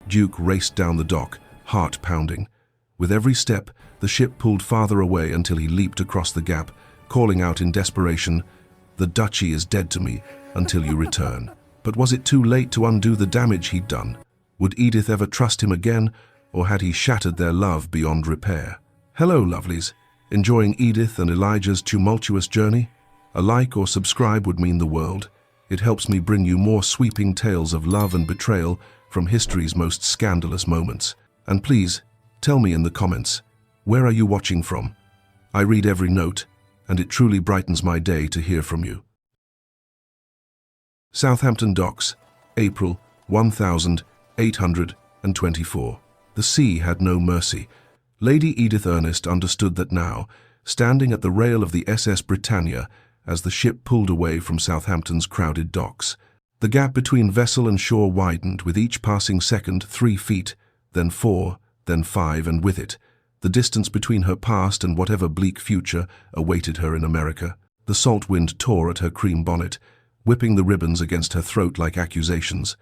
Duke raced down the dock, heart pounding. With every step, the ship pulled farther away until he leaped across the gap, calling out in desperation, "The Duchy is dead to me until you return." But was it too late to undo the damage he'd done? Would Edith ever trust him again, or had he shattered their love beyond repair? Hello, lovelies. Enjoying Edith and Elijah's tumultuous journey? A like or subscribe would mean the world. It helps me bring you more sweeping tales of love and betrayal from history's most scandalous moments. And please, tell me in the comments, where are you watching from? I read every note, and it truly brightens my day to hear from you. Southampton Docks, April 1824. The sea had no mercy. Lady Edith Ernest understood that now, standing at the rail of the SS Britannia as the ship pulled away from Southampton's crowded docks. The gap between vessel and shore widened with each passing second 3 feet, then 4, then 5, and with it, the distance between her past and whatever bleak future awaited her in America. The salt wind tore at her cream bonnet, whipping the ribbons against her throat like accusations.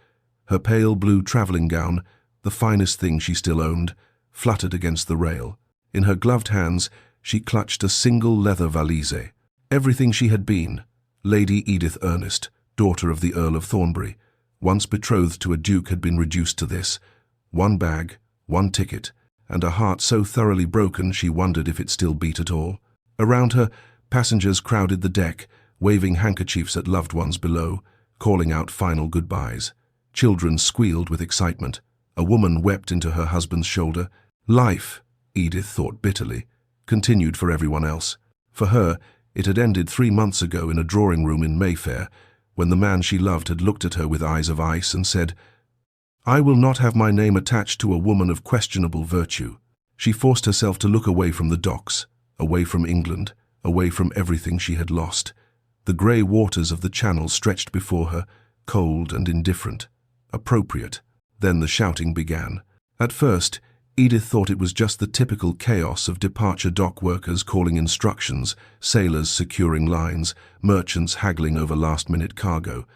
Her pale blue traveling gown, the finest thing she still owned, fluttered against the rail. In her gloved hands, she clutched a single leather valise. Everything she had been, Lady Edith Ernest, daughter of the Earl of Thornbury, once betrothed to a duke, had been reduced to this. One bag, one ticket, and a heart so thoroughly broken she wondered if it still beat at all. Around her, passengers crowded the deck, waving handkerchiefs at loved ones below, calling out final goodbyes. Children squealed with excitement. A woman wept into her husband's shoulder. Life, Edith thought bitterly, continued for everyone else. For her, it had ended 3 months ago in a drawing room in Mayfair, when the man she loved had looked at her with eyes of ice and said, "I will not have my name attached to a woman of questionable virtue." She forced herself to look away from the docks, away from England, away from everything she had lost. The grey waters of the Channel stretched before her, cold and indifferent, appropriate. Then the shouting began. At first, Edith thought it was just the typical chaos of departure dock workers calling instructions, sailors securing lines, merchants haggling over last-minute cargo.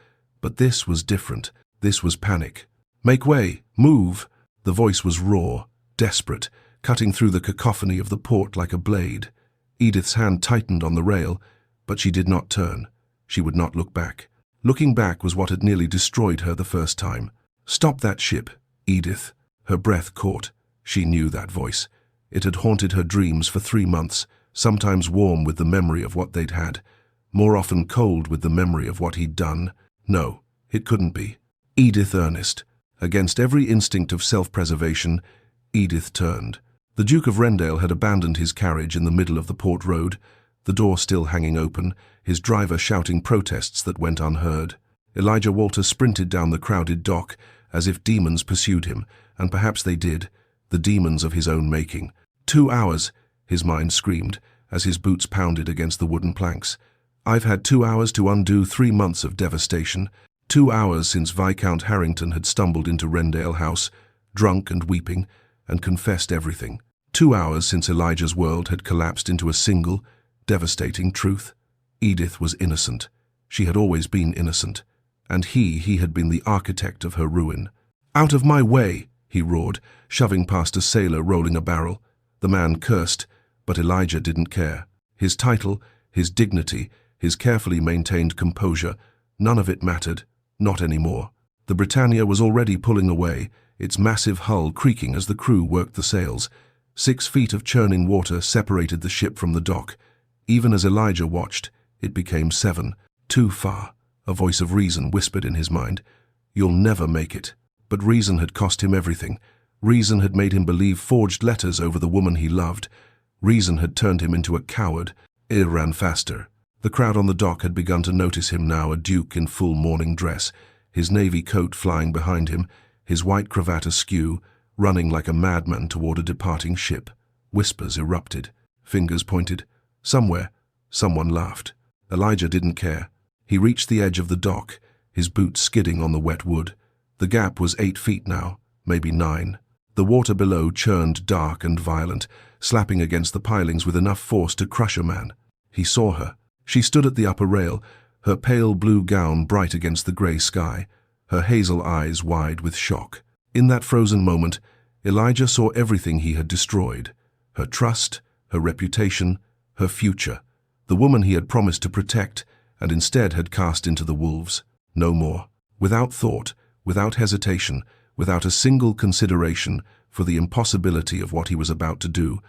But this was different. This was panic. "Make way! Move!" The voice was raw, desperate, cutting through the cacophony of the port like a blade. Edith's hand tightened on the rail, but she did not turn. She would not look back. Looking back was what had nearly destroyed her the first time. "Stop that ship, Edith." Her breath caught. She knew that voice. It had haunted her dreams for 3 months, sometimes warm with the memory of what they'd had, more often cold with the memory of what he'd done. No, it couldn't be. Edith Ernest. Against every instinct of self-preservation, Edith turned. The Duke of Wrendale had abandoned his carriage in the middle of the port road, the door still hanging open, his driver shouting protests that went unheard. Elijah Walter sprinted down the crowded dock as if demons pursued him, and perhaps they did, the demons of his own making. 2 hours, his mind screamed, as his boots pounded against the wooden planks. I've had 2 hours to undo 3 months of devastation. 2 hours since Viscount Harrington had stumbled into Wrendale House, drunk and weeping, and confessed everything. 2 hours since Elijah's world had collapsed into a single, devastating truth. Edith was innocent. She had always been innocent. And he had been the architect of her ruin. "Out of my way!" he roared, shoving past a sailor rolling a barrel. The man cursed, but Elijah didn't care. His title, his dignity, his carefully maintained composure, none of it mattered, not anymore. The Britannia was already pulling away, its massive hull creaking as the crew worked the sails. 6 feet of churning water separated the ship from the dock. Even as Elijah watched, it became 7. Too far. A voice of reason whispered in his mind, "You'll never make it." But reason had cost him everything. Reason had made him believe forged letters over the woman he loved. Reason had turned him into a coward. It ran faster. The crowd on the dock had begun to notice him now, a duke in full morning dress, his navy coat flying behind him, his white cravat askew, running like a madman toward a departing ship. Whispers erupted. Fingers pointed. Somewhere, someone laughed. Elijah didn't care. He reached the edge of the dock, his boots skidding on the wet wood. The gap was 8 feet now, maybe 9. The water below churned dark and violent, slapping against the pilings with enough force to crush a man. He saw her. She stood at the upper rail, her pale blue gown bright against the grey sky, her hazel eyes wide with shock. In that frozen moment, Elijah saw everything he had destroyed: her trust, her reputation, her future. The woman he had promised to protect, and instead had cast into the wolves. No more. Without thought, without hesitation, without a single consideration for the impossibility of what he was about to do,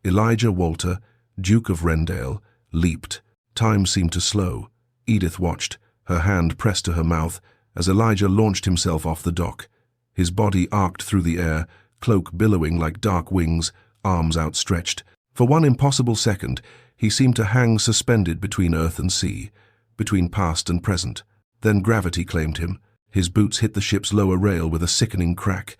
Elijah Walter, Duke of Wrendale, leaped. Time seemed to slow. Edith watched, her hand pressed to her mouth, as Elijah launched himself off the dock. His body arced through the air, cloak billowing like dark wings, arms outstretched. For one impossible second, he seemed to hang suspended between earth and sea, between past and present. Then gravity claimed him. His boots hit the ship's lower rail with a sickening crack.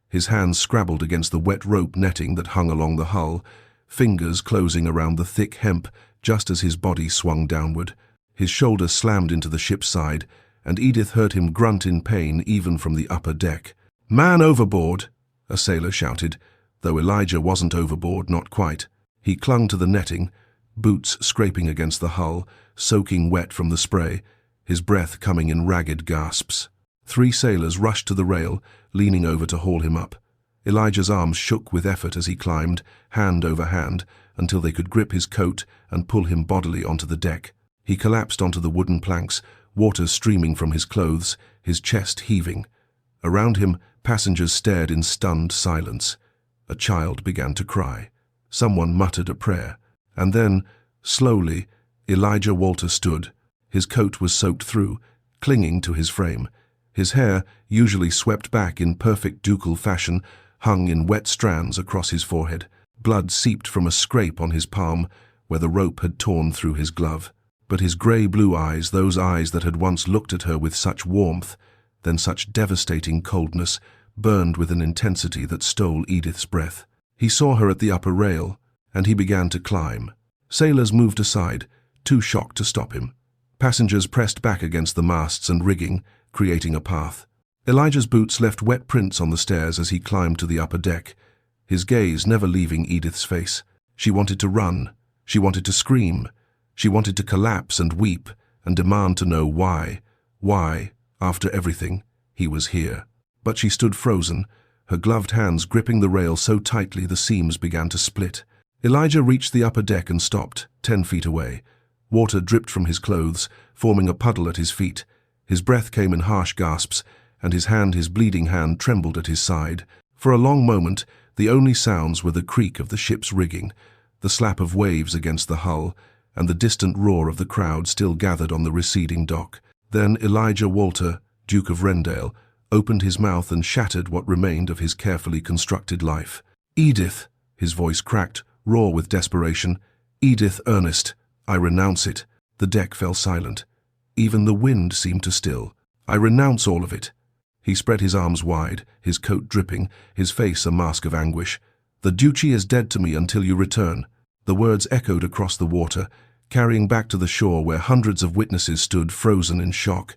His hands scrabbled against the wet rope netting that hung along the hull, fingers closing around the thick hemp just as his body swung downward. His shoulder slammed into the ship's side, and Edith heard him grunt in pain even from the upper deck. "Man overboard!" a sailor shouted, though Elijah wasn't overboard, not quite. He clung to the netting, boots scraping against the hull, soaking wet from the spray, his breath coming in ragged gasps. 3 sailors rushed to the rail, leaning over to haul him up. Elijah's arms shook with effort as he climbed, hand over hand, until they could grip his coat and pull him bodily onto the deck. He collapsed onto the wooden planks, water streaming from his clothes, his chest heaving. Around him, passengers stared in stunned silence. A child began to cry. Someone muttered a prayer. And then, slowly, Elijah Walter stood. His coat was soaked through, clinging to his frame. His hair, usually swept back in perfect ducal fashion, hung in wet strands across his forehead. Blood seeped from a scrape on his palm, where the rope had torn through his glove. But his grey-blue eyes, those eyes that had once looked at her with such warmth, then such devastating coldness, burned with an intensity that stole Edith's breath. He saw her at the upper rail, and he began to climb. Sailors moved aside, too shocked to stop him. Passengers pressed back against the masts and rigging, creating a path. Elijah's boots left wet prints on the stairs as he climbed to the upper deck, his gaze never leaving Edith's face. She wanted to run. She wanted to scream. She wanted to collapse and weep and demand to know why, after everything, he was here. But she stood frozen, her gloved hands gripping the rail so tightly the seams began to split. Elijah reached the upper deck and stopped, 10 feet away. Water dripped from his clothes, forming a puddle at his feet. His breath came in harsh gasps, and his bleeding hand, trembled at his side. For a long moment, the only sounds were the creak of the ship's rigging, the slap of waves against the hull, and the distant roar of the crowd still gathered on the receding dock. Then Elijah Walter, Duke of Wrendale, opened his mouth and shattered what remained of his carefully constructed life. "Edith," his voice cracked, raw with desperation. "Edith Ernest, I renounce it." The deck fell silent. Even the wind seemed to still. "I renounce all of it." He spread his arms wide, his coat dripping, his face a mask of anguish. "The Duchy is dead to me until you return." The words echoed across the water, carrying back to the shore where hundreds of witnesses stood frozen in shock.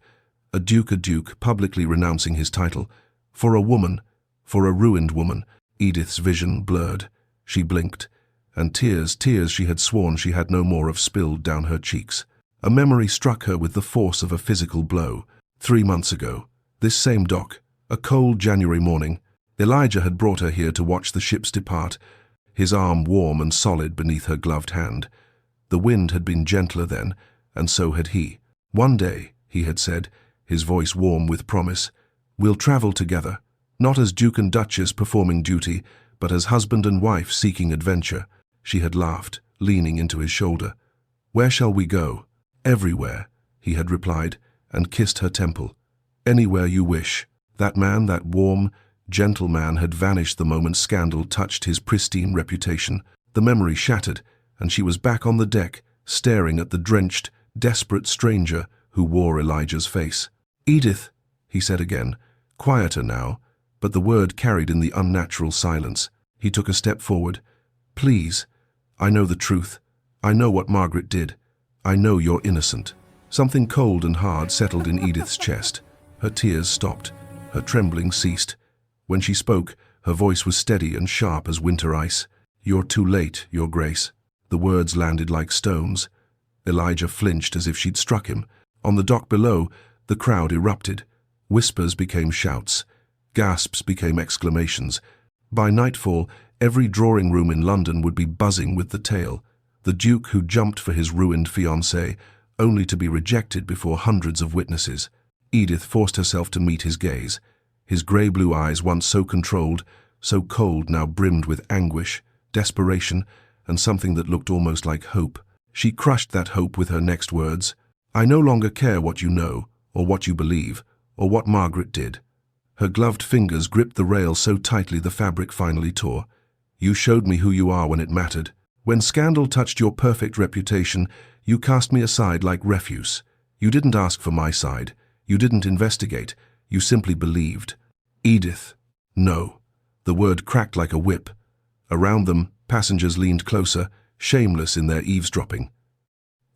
A duke, publicly renouncing his title. For a woman, for a ruined woman. Edith's vision blurred. She blinked, and tears she had sworn she had no more of spilled down her cheeks. A memory struck her with the force of a physical blow. 3 months ago, this same dock, a cold January morning, Elijah had brought her here to watch the ships depart, his arm warm and solid beneath her gloved hand. The wind had been gentler then, and so had he. "One day," he had said, his voice warm with promise, "we'll travel together, not as Duke and Duchess performing duty, but as husband and wife seeking adventure." She had laughed, leaning into his shoulder. "Where shall we go?" "Everywhere," he had replied, and kissed her temple. "Anywhere you wish." That man, that warm, gentle man, had vanished the moment scandal touched his pristine reputation. The memory shattered, and she was back on the deck, staring at the drenched, desperate stranger who wore Elijah's face. "Edith," he said again, quieter now, but the word carried in the unnatural silence. He took a step forward. "Please, I know the truth. I know what Margaret did. I know you're innocent." Something cold and hard settled in Edith's chest. Her tears stopped. Her trembling ceased. When she spoke, her voice was steady and sharp as winter ice. "You're too late, Your Grace." The words landed like stones. Elijah flinched as if she'd struck him. On the dock below, the crowd erupted. Whispers became shouts. Gasps became exclamations. By nightfall, every drawing-room in London would be buzzing with the tale. The Duke who jumped for his ruined fiancée, only to be rejected before hundreds of witnesses. Edith forced herself to meet his gaze. His grey-blue eyes, once so controlled, so cold, now brimmed with anguish, desperation, and something that looked almost like hope. She crushed that hope with her next words. "I no longer care what you know, or what you believe, or what Margaret did." Her gloved fingers gripped the rail so tightly the fabric finally tore. "You showed me who you are when it mattered. When scandal touched your perfect reputation, you cast me aside like refuse. You didn't ask for my side. You didn't investigate. You simply believed." "Edith." "No." The word cracked like a whip. Around them, passengers leaned closer, shameless in their eavesdropping.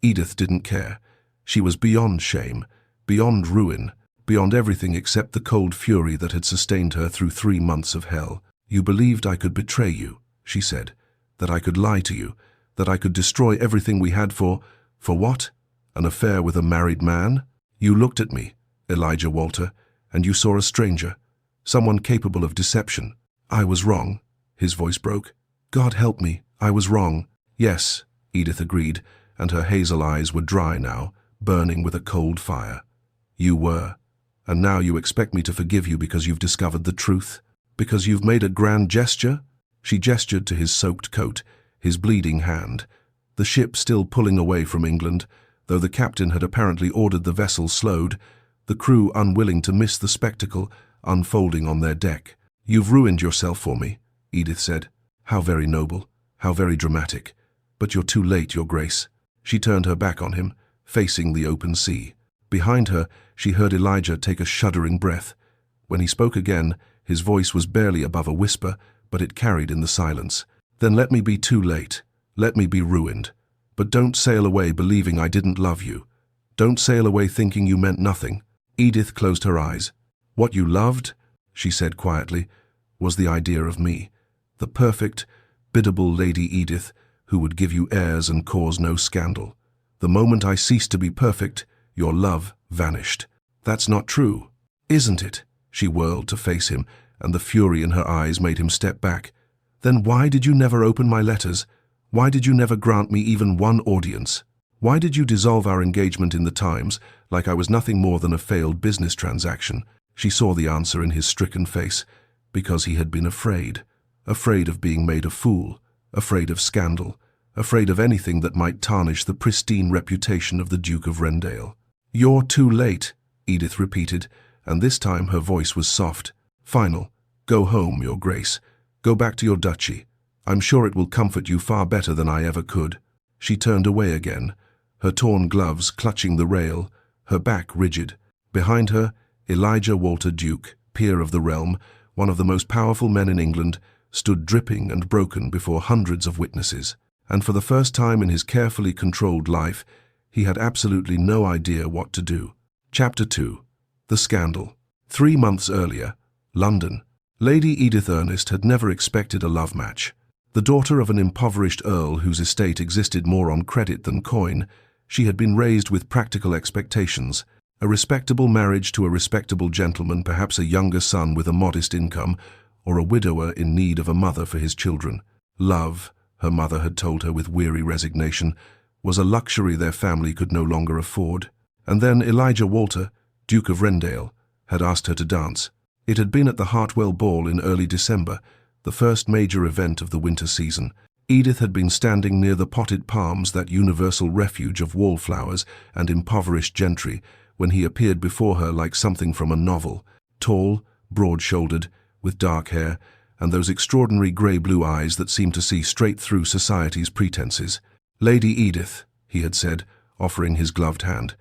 Edith didn't care. She was beyond shame, beyond ruin, beyond everything except the cold fury that had sustained her through 3 months of hell. "You believed I could betray you," she said, "that I could lie to you, that I could destroy everything we had for what? An affair with a married man? You looked at me, Elijah Walter, and you saw a stranger, someone capable of deception. I was wrong." His voice broke. "God help me, I was wrong." "Yes," Edith agreed, and her hazel eyes were dry now, burning with a cold fire. "You were. And now you expect me to forgive you because you've discovered the truth? Because you've made a grand gesture?" She gestured to his soaked coat, his bleeding hand. The ship still pulling away from England, though the captain had apparently ordered the vessel slowed, the crew unwilling to miss the spectacle unfolding on their deck. "You've ruined yourself for me," Edith said. "How very noble, how very dramatic. But you're too late, Your Grace." She turned her back on him, facing the open sea. Behind her, she heard Elijah take a shuddering breath. When he spoke again, his voice was barely above a whisper, but it carried in the silence. "Then let me be too late. Let me be ruined. But don't sail away believing I didn't love you. Don't sail away thinking you meant nothing." Edith closed her eyes. "What you loved," she said quietly, "was the idea of me. The perfect, biddable Lady Edith, who would give you heirs and cause no scandal. The moment I ceased to be perfect, your love vanished." "That's not true." "Isn't it?" She whirled to face him, and the fury in her eyes made him step back. "Then why did you never open my letters? Why did you never grant me even one audience? Why did you dissolve our engagement in the Times, like I was nothing more than a failed business transaction?" She saw the answer in his stricken face. Because he had been afraid. Afraid of being made a fool. Afraid of scandal. Afraid of anything that might tarnish the pristine reputation of the Duke of Wrendale. "You're too late," Edith repeated, and this time her voice was soft. "Final. Go home, Your Grace. Go back to your duchy. I'm sure it will comfort you far better than I ever could." She turned away again, her torn gloves clutching the rail, her back rigid. Behind her, Elijah Walter Duke, peer of the realm, one of the most powerful men in England, stood dripping and broken before hundreds of witnesses. And for the first time in his carefully controlled life, he had absolutely no idea what to do. Chapter 2. The Scandal. 3 months earlier, London. Lady Edith Ernest had never expected a love match. The daughter of an impoverished earl whose estate existed more on credit than coin, she had been raised with practical expectations. A respectable marriage to a respectable gentleman, perhaps a younger son with a modest income, or a widower in need of a mother for his children. Love, her mother had told her with weary resignation, was a luxury their family could no longer afford. And then Elijah Walter, Duke of Wrendale, had asked her to dance. It had been at the Hartwell Ball in early December, the first major event of the winter season. Edith had been standing near the potted palms, that universal refuge of wallflowers and impoverished gentry, when he appeared before her like something from a novel, tall, broad-shouldered, with dark hair, and those extraordinary grey-blue eyes that seemed to see straight through society's pretenses. "Lady Edith," he had said, offering his gloved hand,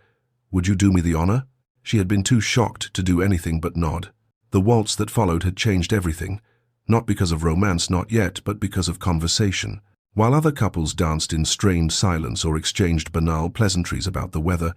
"would you do me the honour?" She had been too shocked to do anything but nod. The waltz that followed had changed everything, not because of romance, not yet, but because of conversation. While other couples danced in strained silence or exchanged banal pleasantries about the weather,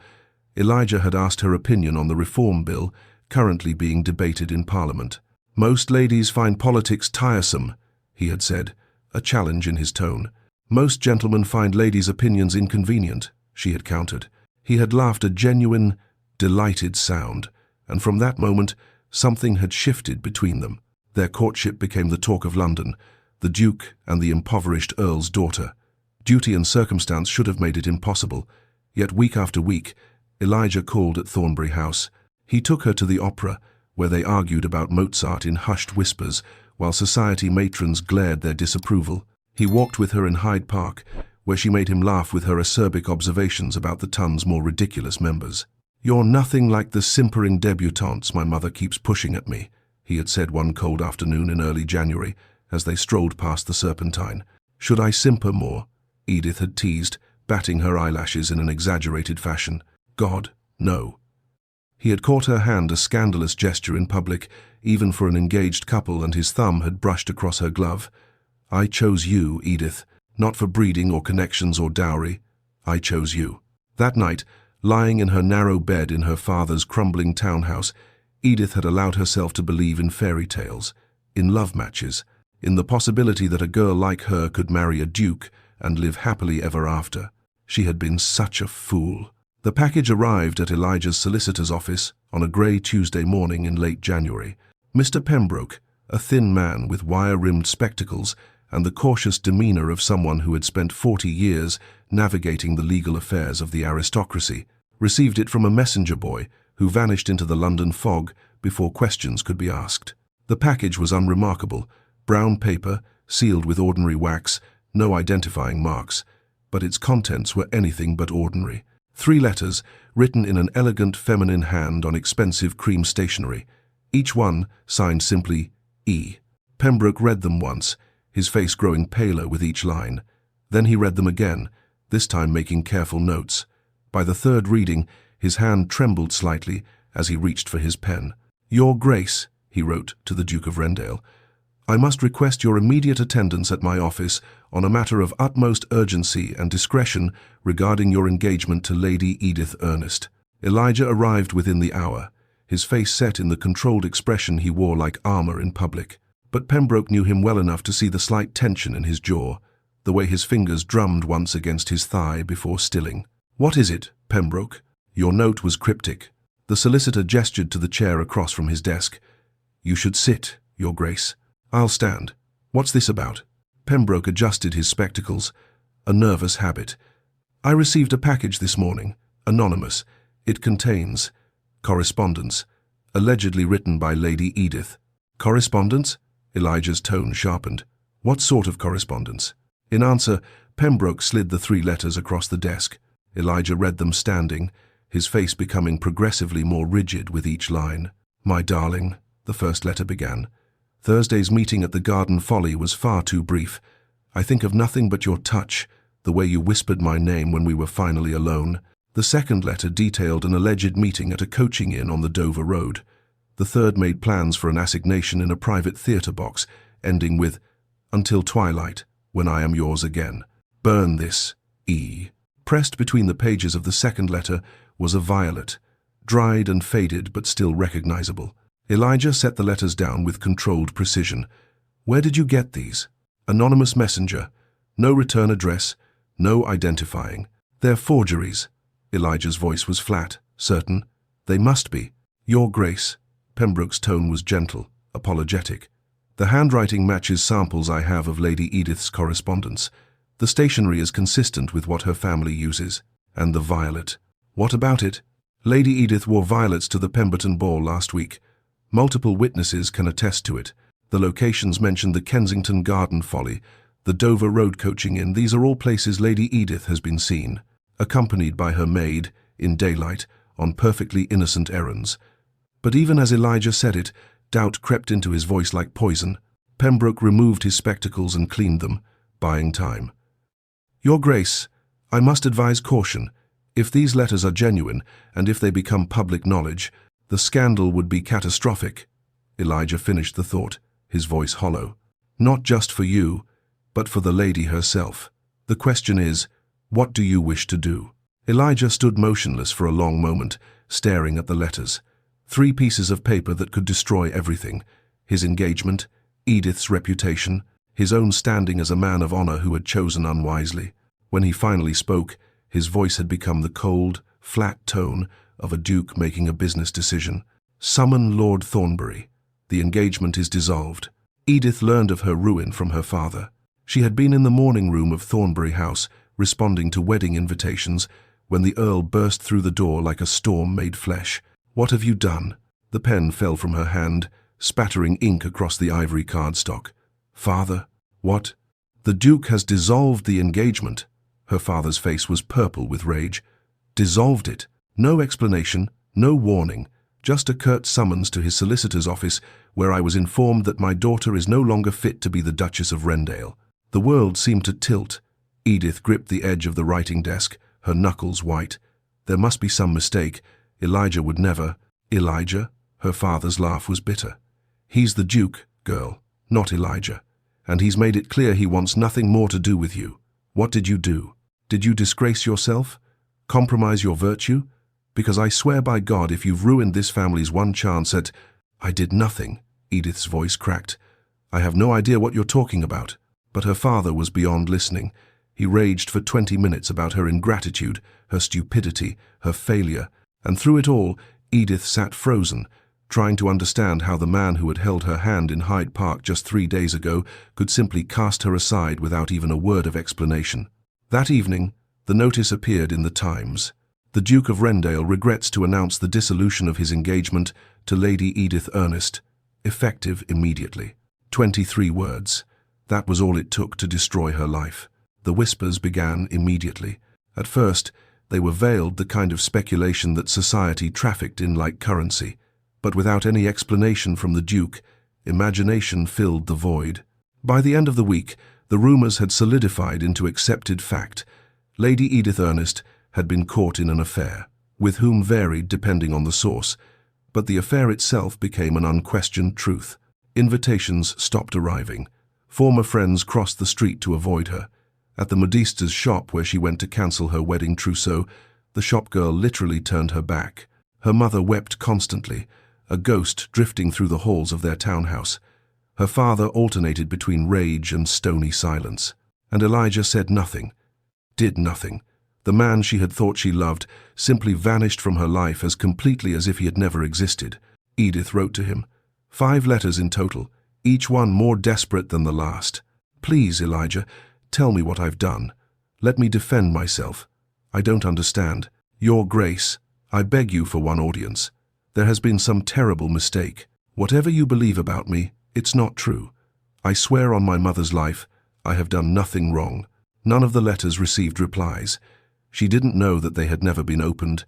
Elijah had asked her opinion on the reform bill currently being debated in Parliament. "Most ladies find politics tiresome," he had said, a challenge in his tone. "Most gentlemen find ladies' opinions inconvenient," she had countered. He had laughed a genuine, delighted sound, and from that moment Something had shifted between them. Their courtship became the talk of London, the Duke and the impoverished Earl's daughter. Duty and circumstance should have made it impossible, yet week after week, Elijah called at Thornbury House. He took her to the opera, where they argued about Mozart in hushed whispers, while society matrons glared their disapproval. He walked with her in Hyde Park, where she made him laugh with her acerbic observations about the Tun's more ridiculous members. "You're nothing like the simpering debutantes my mother keeps pushing at me," he had said one cold afternoon in early January, as they strolled past the Serpentine. "Should I simper more?" Edith had teased, batting her eyelashes in an exaggerated fashion. God, no. He had caught her hand, a scandalous gesture in public, even for an engaged couple, and his thumb had brushed across her glove. "I chose you, Edith, not for breeding or connections or dowry. I chose you." That night, lying in her narrow bed in her father's crumbling townhouse, Edith had allowed herself to believe in fairy tales, in love matches, in the possibility that a girl like her could marry a duke and live happily ever after. She had been such a fool. The package arrived at Elijah's solicitor's office on a grey Tuesday morning in late January. Mr. Pembroke, a thin man with wire-rimmed spectacles and the cautious demeanour of someone who had spent 40 years navigating the legal affairs of the aristocracy, received it from a messenger boy who vanished into the London fog before questions could be asked. The package was unremarkable: brown paper, sealed with ordinary wax, no identifying marks, but its contents were anything but ordinary. 3 letters, written in an elegant feminine hand on expensive cream stationery, each one signed simply E. Pembroke read them once, his face growing paler with each line. Then he read them again, this time making careful notes. By the third reading, his hand trembled slightly as he reached for his pen. "Your Grace," he wrote to the Duke of Wrendale, "I must request your immediate attendance at my office on a matter of utmost urgency and discretion regarding your engagement to Lady Edith Ernest." Elijah arrived within the hour, his face set in the controlled expression he wore like armour in public. But Pembroke knew him well enough to see the slight tension in his jaw, the way his fingers drummed once against his thigh before stilling. "What is it, Pembroke?" Your note was cryptic. The solicitor gestured to the chair across from his desk. "You should sit, Your Grace." "I'll stand. What's this about?" Pembroke adjusted his spectacles. "A nervous habit. I received a package this morning, anonymous. It contains correspondence, allegedly written by Lady Edith." "Correspondence?" Elijah's tone sharpened. "What sort of correspondence?" In answer, Pembroke slid the 3 letters across the desk. Elijah read them standing, his face becoming progressively more rigid with each line. "My darling," the first letter began, "Thursday's meeting at the Garden Folly was far too brief. I think of nothing but your touch, the way you whispered my name when we were finally alone." The second letter detailed an alleged meeting at a coaching inn on the Dover Road. The third made plans for an assignation in a private theatre box, ending with, "Until twilight, when I am yours again. Burn this, E." Pressed between the pages of the second letter was a violet, dried and faded but still recognizable. Elijah set the letters down with controlled precision. "Where did you get these?" "Anonymous messenger. No return address, no identifying. They're forgeries." Elijah's voice was flat, certain. "They must be." "Your Grace." Pembroke's tone was gentle, apologetic. "The handwriting matches samples I have of Lady Edith's correspondence. The stationery is consistent with what her family uses. And the violet. What about it?" "Lady Edith wore violets to the Pemberton ball last week. Multiple witnesses can attest to it. The locations mention the Kensington Garden Folly, the Dover Road coaching inn. These are all places Lady Edith has been seen, accompanied by her maid, in daylight, on perfectly innocent errands." But even as Elijah said it, doubt crept into his voice like poison. Pembroke removed his spectacles and cleaned them, buying time. "Your Grace, I must advise caution. If these letters are genuine, and if they become public knowledge, the scandal would be catastrophic." Elijah finished the thought, his voice hollow. "Not just for you, but for the lady herself. The question is, what do you wish to do?" Elijah stood motionless for a long moment, staring at the letters. 3 pieces of paper that could destroy everything: his engagement, Edith's reputation, his own standing as a man of honor who had chosen unwisely. When he finally spoke, his voice had become the cold, flat tone of a duke making a business decision. Summon Lord Thornbury. The engagement is dissolved. Edith learned of her ruin from her father. She had been in the morning room of Thornbury House, responding to wedding invitations, when the Earl burst through the door like a storm made flesh. "What have you done?" The pen fell from her hand, spattering ink across the ivory cardstock. "Father, what?" "The Duke has dissolved the engagement." Her father's face was purple with rage. "Dissolved it. No explanation, no warning, just a curt summons to his solicitor's office, where I was informed that my daughter is no longer fit to be the Duchess of Wrendale." The world seemed to tilt. Edith gripped the edge of the writing desk, her knuckles white. There must be some mistake. Elijah would never. "Elijah?" Her father's laugh was bitter. "He's the Duke, girl, not Elijah. And he's made it clear he wants nothing more to do with you. What did you do? Did you disgrace yourself? Compromise your virtue? Because I swear by God, if you've ruined this family's one chance at—" "I did nothing," Edith's voice cracked. "I have no idea what you're talking about." But her father was beyond listening. He raged for 20 minutes about her ingratitude, her stupidity, her failure, and through it all, Edith sat frozen, trying to understand how the man who had held her hand in Hyde Park just 3 days ago could simply cast her aside without even a word of explanation. That evening, the notice appeared in the Times. "The Duke of Wrendale regrets to announce the dissolution of his engagement to Lady Edith Ernest, effective immediately." 23 words. That was all it took to destroy her life. The whispers began immediately. At first, they were veiled, the kind of speculation that society trafficked in like currency. But without any explanation from the Duke, imagination filled the void. By the end of the week, the rumors had solidified into accepted fact. Lady Edith Ernest had been caught in an affair, with whom varied depending on the source, but the affair itself became an unquestioned truth. Invitations stopped arriving. Former friends crossed the street to avoid her. At the modiste's shop where she went to cancel her wedding trousseau, the shopgirl literally turned her back. Her mother wept constantly, a ghost drifting through the halls of their townhouse. Her father alternated between rage and stony silence. And Elijah said nothing, did nothing. The man she had thought she loved simply vanished from her life as completely as if he had never existed. Edith wrote to him. 5 letters in total, each one more desperate than the last. "Please, Elijah, tell me what I've done. Let me defend myself. I don't understand. Your Grace, I beg you for one audience. There has been some terrible mistake. Whatever you believe about me, it's not true. I swear on my mother's life, I have done nothing wrong." None of the letters received replies. She didn't know that they had never been opened,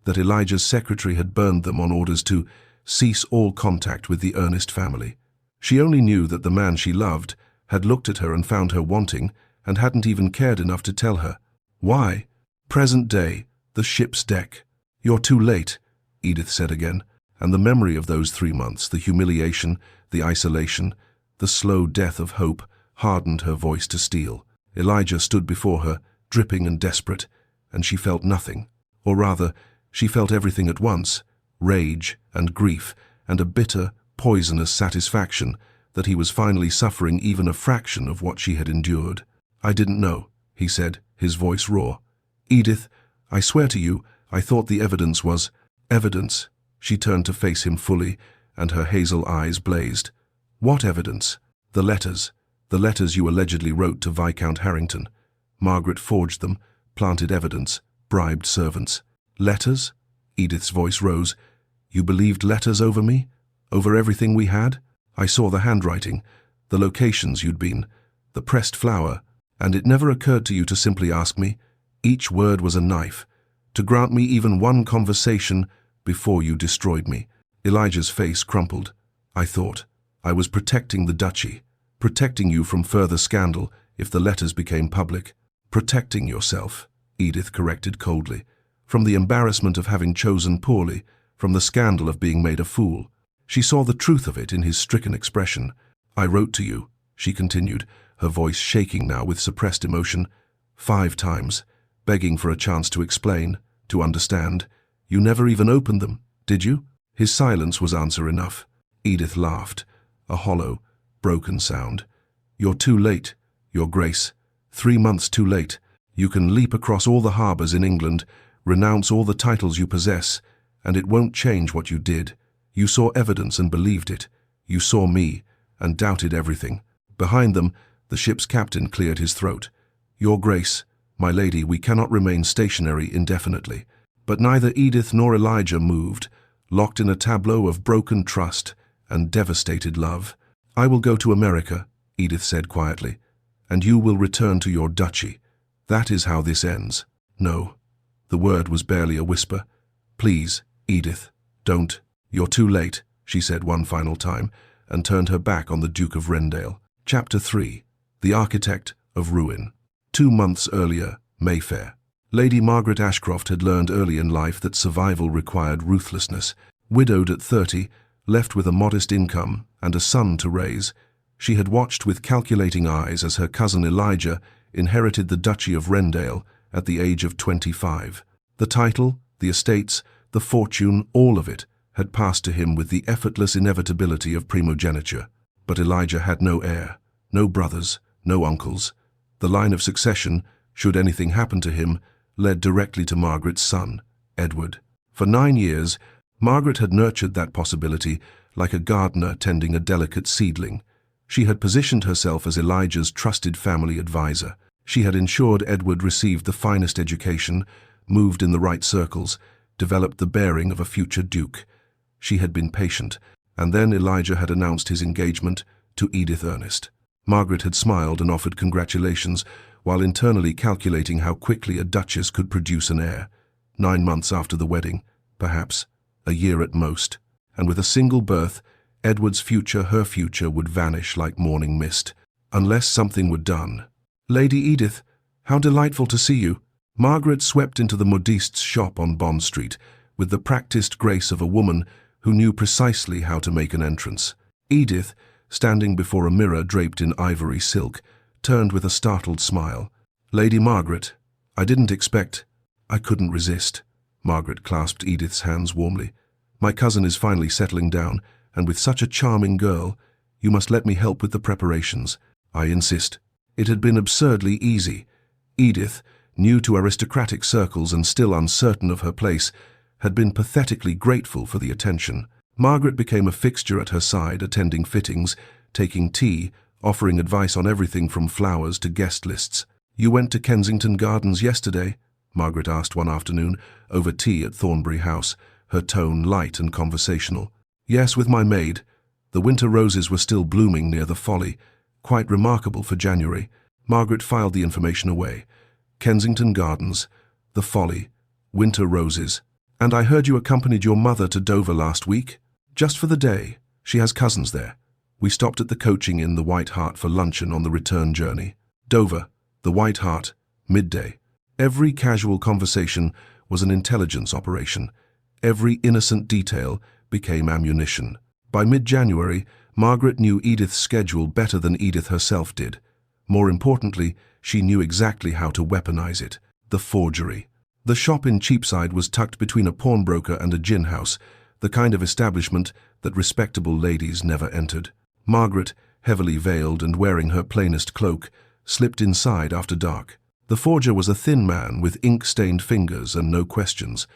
that Elijah's secretary had burned them on orders to cease all contact with the Ernest family. She only knew that the man she loved had looked at her and found her wanting, and hadn't even cared enough to tell her. Why? Present day, the ship's deck. "You're too late," Edith said again, and the memory of those 3 months, the humiliation, the isolation, the slow death of hope, hardened her voice to steel. Elijah stood before her, dripping and desperate, and she felt nothing. Or rather, she felt everything at once, rage and grief, and a bitter, poisonous satisfaction that he was finally suffering even a fraction of what she had endured. "I didn't know," he said, his voice raw. "Edith, I swear to you, I thought the evidence was—" "Evidence?" She turned to face him fully, and her hazel eyes blazed. "What evidence?" "The letters. The letters you allegedly wrote to Viscount Harrington. Margaret forged them, planted evidence, bribed servants." "Letters?" Edith's voice rose. "You believed letters over me? Over everything we had? I saw the handwriting, the locations you'd been, the pressed flower, and it never occurred to you to simply ask me. Each word was a knife, to grant me even one conversation before you destroyed me." Elijah's face crumpled. "I thought I was protecting the Duchy, protecting you from further scandal if the letters became public." "Protecting yourself," Edith corrected coldly, "from the embarrassment of having chosen poorly, from the scandal of being made a fool." She saw the truth of it in his stricken expression. "I wrote to you," she continued, her voice shaking now with suppressed emotion, 5 times, begging for a chance to explain, to understand. "You never even opened them, did you?" His silence was answer enough. Edith laughed, a hollow, broken sound. "You're too late, Your Grace. 3 months too late. You can leap across all the harbours in England, renounce all the titles you possess, and it won't change what you did. You saw evidence and believed it. You saw me and doubted everything. Behind them, the ship's captain cleared his throat. Your Grace, my lady, we cannot remain stationary indefinitely. But neither Edith nor Elijah moved, locked in a tableau of broken trust and devastated love. I will go to America, Edith said quietly, and you will return to your duchy. That is how this ends. No. The word was barely a whisper. Please, Edith, don't. You're too late, she said one final time, and turned her back on the Duke of Wrendale. Chapter 3. The Architect of Ruin. 2 months earlier, Mayfair. Lady Margaret Ashcroft had learned early in life that survival required ruthlessness. Widowed at 30, left with a modest income and a son to raise, she had watched with calculating eyes as her cousin Elijah inherited the Duchy of Wrendale at the age of 25. The title, the estates, the fortune, all of it had passed to him with the effortless inevitability of primogeniture. But Elijah had no heir, no brothers, no uncles. The line of succession, should anything happen to him, led directly to Margaret's son, Edward. For 9 years, Margaret had nurtured that possibility like a gardener tending a delicate seedling. She had positioned herself as Elijah's trusted family advisor. She had ensured Edward received the finest education, moved in the right circles, developed the bearing of a future duke. She had been patient, and then Elijah had announced his engagement to Edith Ernest. Margaret had smiled and offered congratulations, while internally calculating how quickly a duchess could produce an heir. 9 months after the wedding, perhaps, a year at most, and with a single birth, Edward's future, her future, would vanish like morning mist, unless something were done. Lady Edith, how delightful to see you. Margaret swept into the modiste's shop on Bond Street, with the practiced grace of a woman who knew precisely how to make an entrance. Edith, standing before a mirror draped in ivory silk, turned with a startled smile. Lady Margaret, I didn't expect. I couldn't resist. Margaret clasped Edith's hands warmly. My cousin is finally settling down, and with such a charming girl, you must let me help with the preparations. I insist. It had been absurdly easy. Edith, new to aristocratic circles and still uncertain of her place, had been pathetically grateful for the attention. Margaret became a fixture at her side, attending fittings, taking tea, offering advice on everything from flowers to guest lists. You went to Kensington Gardens yesterday? Margaret asked one afternoon, over tea at Thornbury House, her tone light and conversational. Yes, with my maid. The winter roses were still blooming near the Folly, quite remarkable for January. Margaret filed the information away. Kensington Gardens, the Folly, winter roses. And I heard you accompanied your mother to Dover last week? Just for the day. She has cousins there. We stopped at the coaching inn, the White Hart, for luncheon on the return journey. Dover, the White Hart, midday. Every casual conversation was an intelligence operation. Every innocent detail became ammunition. By mid-January, Margaret knew Edith's schedule better than Edith herself did. More importantly, she knew exactly how to weaponize it. The forgery. The shop in Cheapside was tucked between a pawnbroker and a gin house, the kind of establishment that respectable ladies never entered. Margaret, heavily veiled and wearing her plainest cloak, slipped inside after dark. The forger was a thin man with ink-stained fingers and no questions.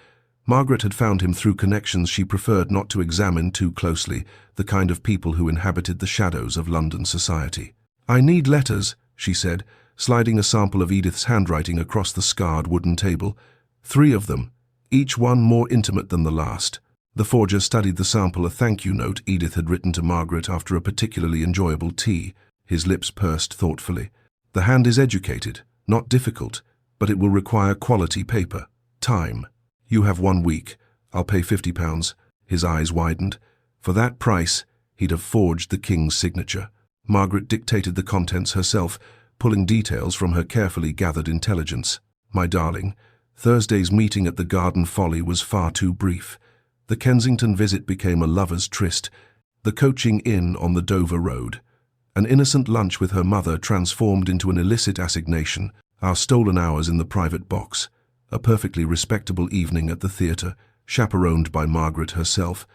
Margaret had found him through connections she preferred not to examine too closely, the kind of people who inhabited the shadows of London society. I need letters, she said, sliding a sample of Edith's handwriting across the scarred wooden table. 3 of them, each one more intimate than the last. The forger studied the sample, a thank-you note Edith had written to Margaret after a particularly enjoyable tea. His lips pursed thoughtfully. The hand is educated, not difficult, but it will require quality paper. Time. You have 1 week. I'll pay £50. His eyes widened. For that price, he'd have forged the king's signature. Margaret dictated the contents herself, pulling details from her carefully gathered intelligence. My darling, Thursday's meeting at the Garden Folly was far too brief. The Kensington visit became a lover's tryst, the coaching inn on the Dover Road. An innocent lunch with her mother transformed into an illicit assignation, our stolen hours in the private box, a perfectly respectable evening at the theatre, chaperoned by Margaret herself,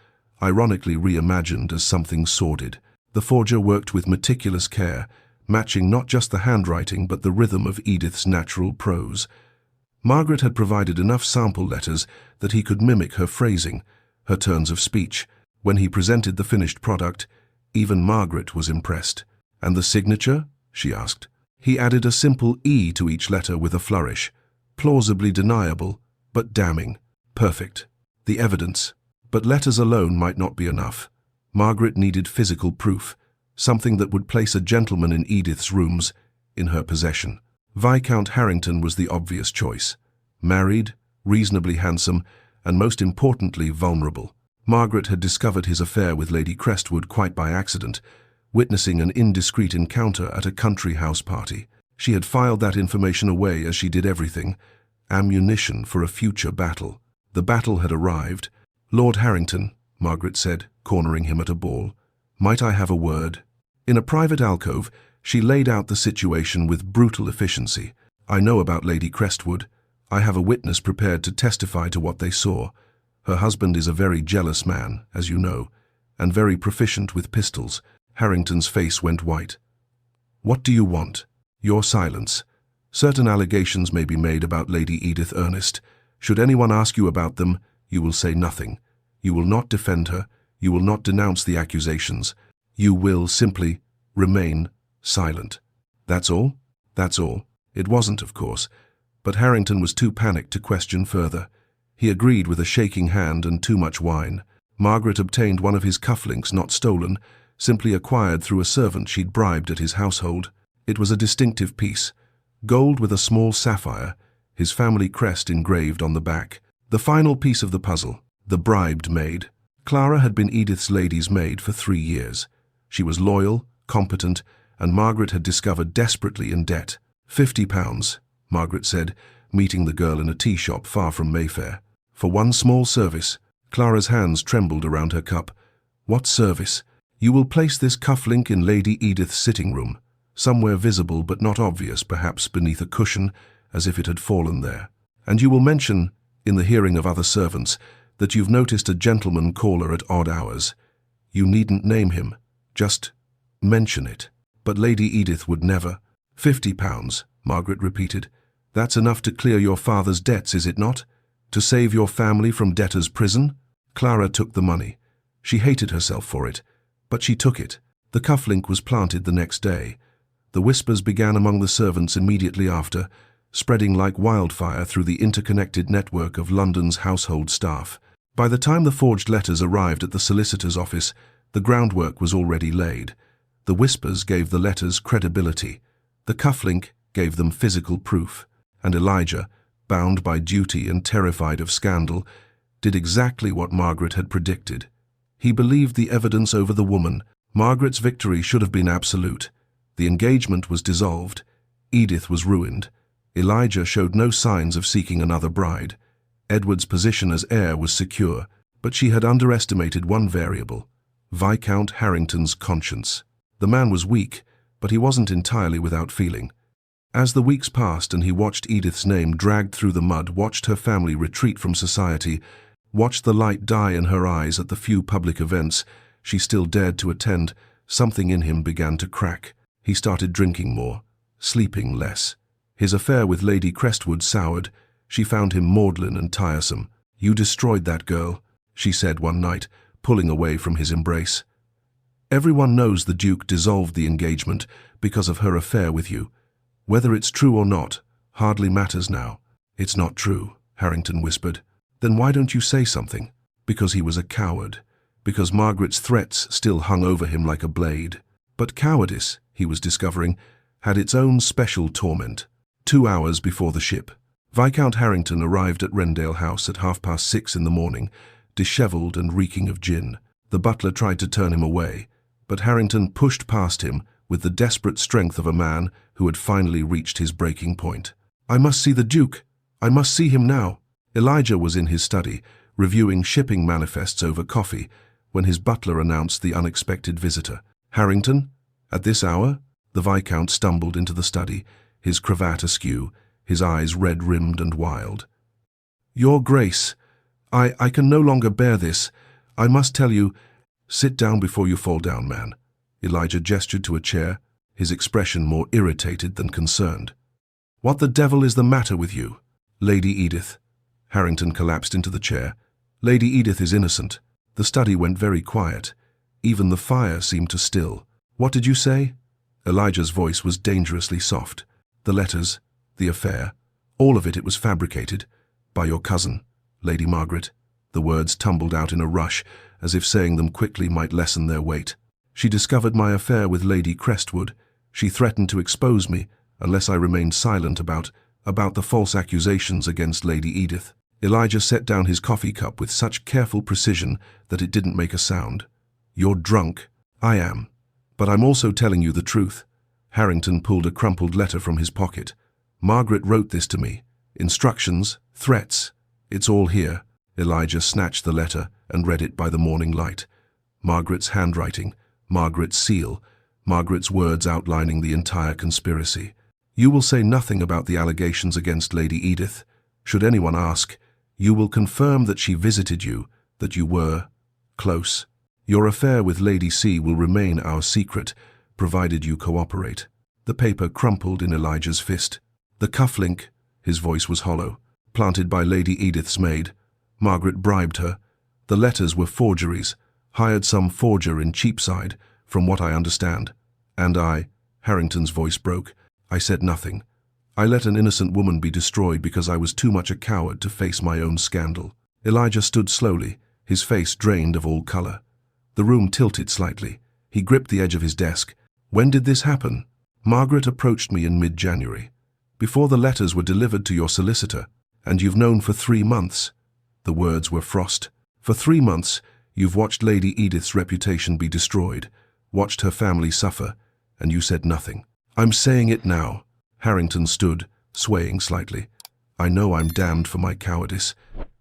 ironically reimagined as something sordid. The forger worked with meticulous care, matching not just the handwriting but the rhythm of Edith's natural prose. Margaret had provided enough sample letters that he could mimic her phrasing, her turns of speech. When he presented the finished product, even Margaret was impressed. "And the signature?" she asked. He added a simple E to each letter with a flourish. Plausibly deniable, but damning. Perfect. The evidence. But letters alone might not be enough. Margaret needed physical proof, something that would place a gentleman in Edith's rooms in her possession. Viscount Harrington was the obvious choice. Married, reasonably handsome, and most importantly vulnerable. Margaret had discovered his affair with Lady Crestwood quite by accident, witnessing an indiscreet encounter at a country house party. She had filed that information away as she did everything, ammunition for a future battle. The battle had arrived. "Lord Harrington," Margaret said, cornering him at a ball, "might I have a word?" In a private alcove, she laid out the situation with brutal efficiency. "I know about Lady Crestwood. I have a witness prepared to testify to what they saw. Her husband is a very jealous man, as you know, and very proficient with pistols." Harrington's face went white. "What do you want?" "Your silence. Certain allegations may be made about Lady Edith Ernest. Should anyone ask you about them, you will say nothing. You will not defend her. You will not denounce the accusations. You will simply remain silent." "That's all?" "That's all." It wasn't, of course, but Harrington was too panicked to question further. He agreed with a shaking hand and too much wine. Margaret obtained one of his cufflinks, not stolen, simply acquired through a servant she'd bribed at his household. It was a distinctive piece, gold with a small sapphire, his family crest engraved on the back. The final piece of the puzzle, the bribed maid. Clara had been Edith's lady's maid for 3 years. She was loyal, competent, and Margaret had discovered desperately in debt. £50, Margaret said, meeting the girl in a tea shop far from Mayfair. "For one small service." Clara's hands trembled around her cup. "What service?" "You will place this cufflink in Lady Edith's sitting room, somewhere visible but not obvious, perhaps beneath a cushion, as if it had fallen there. And you will mention, in the hearing of other servants, that you've noticed a gentleman caller at odd hours. You needn't name him, just mention it." But Lady Edith would never. £50, Margaret repeated. "That's enough to clear your father's debts, is it not? To save your family from debtor's prison?" Clara took the money. She hated herself for it, but she took it. The cufflink was planted the next day. The whispers began among the servants immediately after, spreading like wildfire through the interconnected network of London's household staff. By the time the forged letters arrived at the solicitor's office, the groundwork was already laid. The whispers gave the letters credibility. The cufflink gave them physical proof. And Elijah, bound by duty and terrified of scandal, did exactly what Margaret had predicted. He believed the evidence over the woman. Margaret's victory should have been absolute. The engagement was dissolved. Edith was ruined. Elijah showed no signs of seeking another bride. Edward's position as heir was secure, but she had underestimated one variable: Viscount Harrington's conscience. The man was weak, but he wasn't entirely without feeling. As the weeks passed and he watched Edith's name dragged through the mud, watched her family retreat from society, watched the light die in her eyes at the few public events she still dared to attend, something in him began to crack. He started drinking more, sleeping less. His affair with Lady Crestwood soured. She found him maudlin and tiresome. "You destroyed that girl," she said one night, pulling away from his embrace. "Everyone knows the Duke dissolved the engagement because of her affair with you. Whether it's true or not hardly matters now." "It's not true," Harrington whispered. "Then why don't you say something?" Because he was a coward. Because Margaret's threats still hung over him like a blade. But cowardice, he was discovering, had its own special torment. 2 hours before the ship, Viscount Harrington arrived at Wrendale House at 6:30 in the morning, dishevelled and reeking of gin. The butler tried to turn him away, but Harrington pushed past him with the desperate strength of a man who had finally reached his breaking point. "I must see the Duke. I must see him now." Elijah was in his study, reviewing shipping manifests over coffee, when his butler announced the unexpected visitor. "Harrington? At this hour?" The Viscount stumbled into the study, his cravat askew, his eyes red-rimmed and wild. "Your Grace, I can no longer bear this. I must tell you—" "Sit down before you fall down, man." Elijah gestured to a chair, his expression more irritated than concerned. "What the devil is the matter with you?" "Lady Edith." Harrington collapsed into the chair. "Lady Edith is innocent. The study went very quiet. Even the fire seemed to still. "What did you say?" Elijah's voice was dangerously soft. "The letters, the affair, all of it was fabricated. By your cousin, Lady Margaret." The words tumbled out in a rush, as if saying them quickly might lessen their weight. "She discovered my affair with Lady Crestwood. She threatened to expose me unless I remained silent about the false accusations against Lady Edith." Elijah set down his coffee cup with such careful precision that it didn't make a sound. "You're drunk." "I am. But I'm also telling you the truth." Harrington pulled a crumpled letter from his pocket. "Margaret wrote this to me. Instructions, threats. It's all here." Elijah snatched the letter and read it by the morning light. Margaret's handwriting, Margaret's seal, Margaret's words outlining the entire conspiracy. "You will say nothing about the allegations against Lady Edith. Should anyone ask, you will confirm that she visited you, that you were close. Your affair with Lady C will remain our secret, provided you cooperate." The paper crumpled in Elijah's fist. "The cufflink," his voice was hollow, "planted by Lady Edith's maid. Margaret bribed her. The letters were forgeries, hired some forger in Cheapside, from what I understand. And Harrington's voice broke, I said nothing. I let an innocent woman be destroyed because I was too much a coward to face my own scandal." Elijah stood slowly, his face drained of all color. The room tilted slightly. He gripped the edge of his desk. "When did this happen?" "Margaret approached me in mid-January, before the letters were delivered to your solicitor. And you've known for 3 months." The words were frost. "For 3 months, you've watched Lady Edith's reputation be destroyed, watched her family suffer, and you said nothing." "I'm saying it now." Harrington stood, swaying slightly. "I know I'm damned for my cowardice,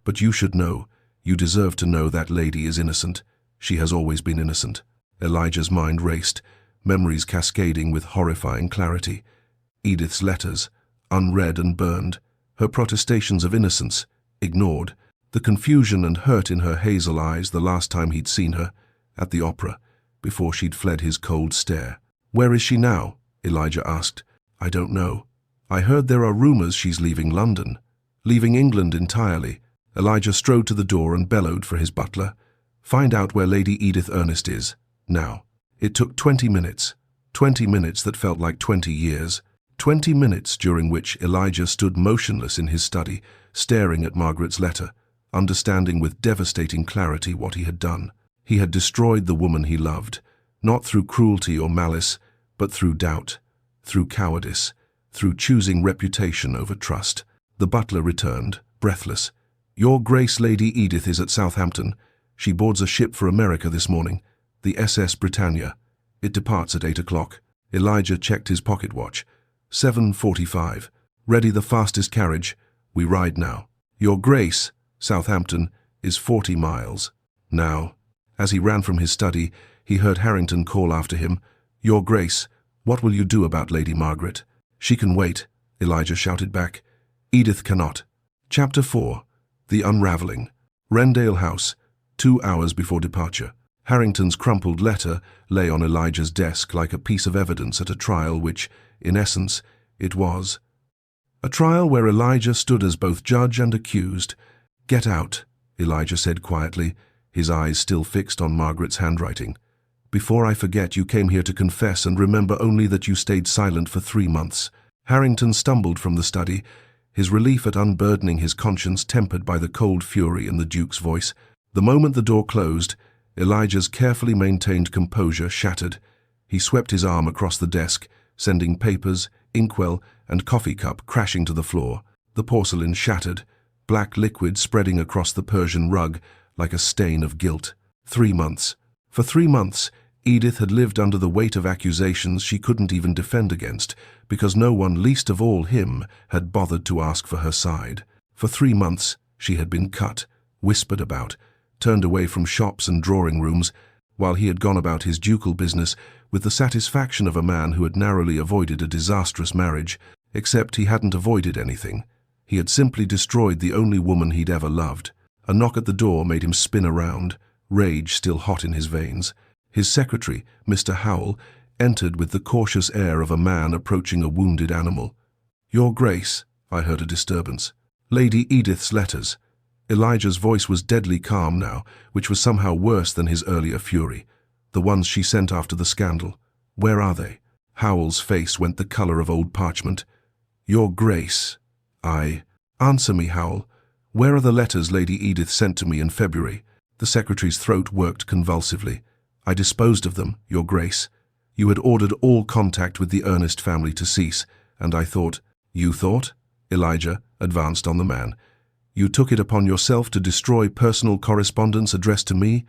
but you should know, you deserve to know that lady is innocent. She has always been innocent." Elijah's mind raced, memories cascading with horrifying clarity. Edith's letters, unread and burned, her protestations of innocence, ignored, the confusion and hurt in her hazel eyes the last time he'd seen her, at the opera, before she'd fled his cold stare. "Where is she now?" Elijah asked. "I don't know. I heard there are rumors she's leaving London, leaving England entirely." Elijah strode to the door and bellowed for his butler. "Find out where Lady Edith Ernest is, now." It took 20 minutes, 20 minutes that felt like 20 years, 20 minutes during which Elijah stood motionless in his study, staring at Margaret's letter, understanding with devastating clarity what he had done. He had destroyed the woman he loved, not through cruelty or malice, but through doubt, through cowardice, through choosing reputation over trust. The butler returned, breathless. "Your Grace, Lady Edith is at Southampton. She boards a ship for America this morning, the SS Britannia. It departs at 8 o'clock. Elijah checked his pocket watch. 7:45. "Ready the fastest carriage. We ride now." "Your Grace," Southampton, is 40 miles. Now, as he ran from his study, he heard Harrington call after him, "Your Grace, what will you do about Lady Margaret?" "She can wait," Elijah shouted back. "Edith cannot." Chapter 4. The Unraveling. Wrendale House, 2 hours before departure. Harrington's crumpled letter lay on Elijah's desk like a piece of evidence at a trial which, in essence, it was. A trial where Elijah stood as both judge and accused. "Get out," Elijah said quietly, his eyes still fixed on Margaret's handwriting. "Before I forget, you came here to confess, and remember only that you stayed silent for 3 months." Harrington stumbled from the study, his relief at unburdening his conscience tempered by the cold fury in the Duke's voice. The moment the door closed, Elijah's carefully maintained composure shattered. He swept his arm across the desk, sending papers, inkwell, and coffee cup crashing to the floor. The porcelain shattered, black liquid spreading across the Persian rug like a stain of guilt. 3 months. For 3 months, Edith had lived under the weight of accusations she couldn't even defend against, because no one, least of all him, had bothered to ask for her side. For 3 months, she had been cut, whispered about, turned away from shops and drawing rooms, while he had gone about his ducal business with the satisfaction of a man who had narrowly avoided a disastrous marriage, except he hadn't avoided anything. He had simply destroyed the only woman he'd ever loved. A knock at the door made him spin around, rage still hot in his veins. His secretary, Mr. Howell, entered with the cautious air of a man approaching a wounded animal. "Your Grace," I heard a disturbance. "Lady Edith's letters." Elijah's voice was deadly calm now, which was somehow worse than his earlier fury. The ones she sent after the scandal. Where are they? Howell's face went the color of old parchment. Your Grace. Answer me, Howell. Where are the letters Lady Edith sent to me in February? The secretary's throat worked convulsively. I disposed of them, Your Grace. You had ordered all contact with the Ernest family to cease, and I thought— You thought? Elijah advanced on the man. You took it upon yourself to destroy personal correspondence addressed to me?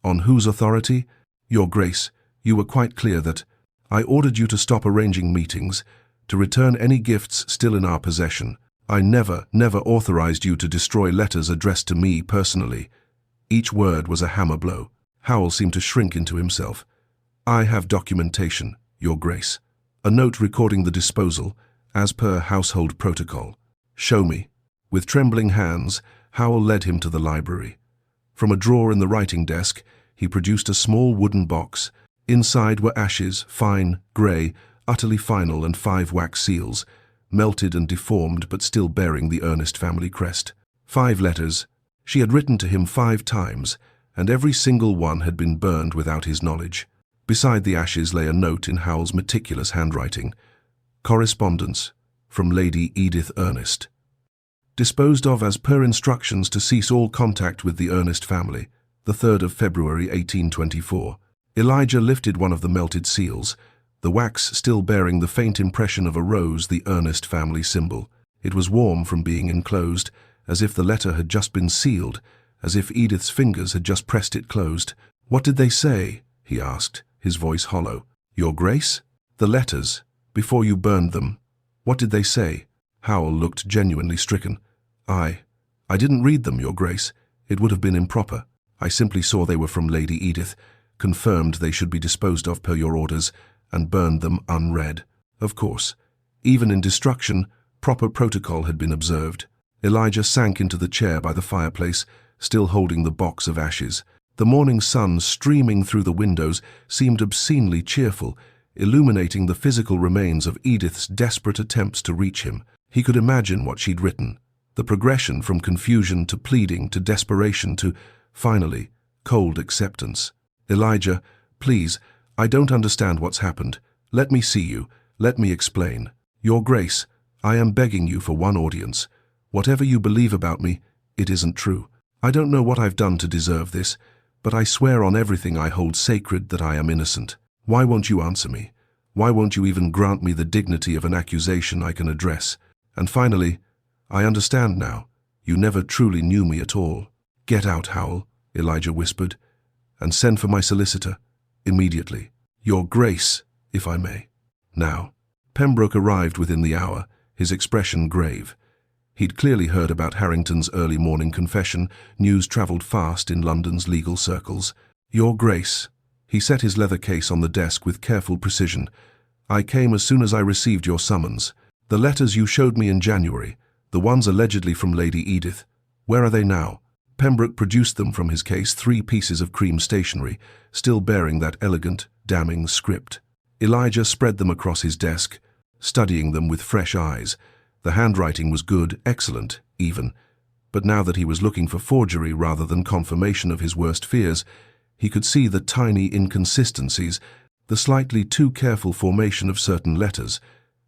On whose authority? Your Grace, you were quite clear that I ordered you to stop arranging meetings, to return any gifts still in our possession. I never authorized you to destroy letters addressed to me personally. Each word was a hammer blow. Howell seemed to shrink into himself. I have documentation, Your Grace. A note recording the disposal, as per household protocol. Show me. With trembling hands, Howell led him to the library. From a drawer in the writing desk, he produced a small wooden box. Inside were ashes, fine, grey, utterly final, and 5 wax seals, melted and deformed but still bearing the Ernest family crest. 5 letters. She had written to him 5 times, and every single one had been burned without his knowledge. Beside the ashes lay a note in Howell's meticulous handwriting. Correspondence from Lady Edith Ernest. Disposed of as per instructions to cease all contact with the Ernest family, the 3rd of February 1824. Elijah lifted one of the melted seals, the wax still bearing the faint impression of a rose, the Ernest family symbol. It was warm from being enclosed, as if the letter had just been sealed, as if Edith's fingers had just pressed it closed. What did they say? He asked, his voice hollow. Your Grace? The letters, before you burned them. What did they say? Howell looked genuinely stricken. I didn't read them, Your Grace. It would have been improper. I simply saw they were from Lady Edith, confirmed they should be disposed of per your orders, and burned them unread. Of course, even in destruction, proper protocol had been observed. Elijah sank into the chair by the fireplace, still holding the box of ashes. The morning sun streaming through the windows seemed obscenely cheerful, illuminating the physical remains of Edith's desperate attempts to reach him. He could imagine what she'd written. The progression from confusion to pleading to desperation to, finally, cold acceptance. Elijah, please, I don't understand what's happened. Let me see you. Let me explain. Your Grace, I am begging you for one audience. Whatever you believe about me, it isn't true. I don't know what I've done to deserve this, but I swear on everything I hold sacred that I am innocent. Why won't you answer me? Why won't you even grant me the dignity of an accusation I can address? And finally, I understand now. You never truly knew me at all. Get out, Howell, Elijah whispered, and send for my solicitor. Immediately. Your Grace, if I may. Now. Pembroke arrived within the hour, his expression grave. He'd clearly heard about Harrington's early morning confession. News travelled fast in London's legal circles. Your Grace. He set his leather case on the desk with careful precision. I came as soon as I received your summons. The letters you showed me in January, the ones allegedly from Lady Edith. Where are they now? Pembroke produced them from his case, 3 pieces of cream stationery, still bearing that elegant, damning script. Elijah spread them across his desk, studying them with fresh eyes. The handwriting was good, excellent, even. But now that he was looking for forgery rather than confirmation of his worst fears, he could see the tiny inconsistencies, the slightly too careful formation of certain letters,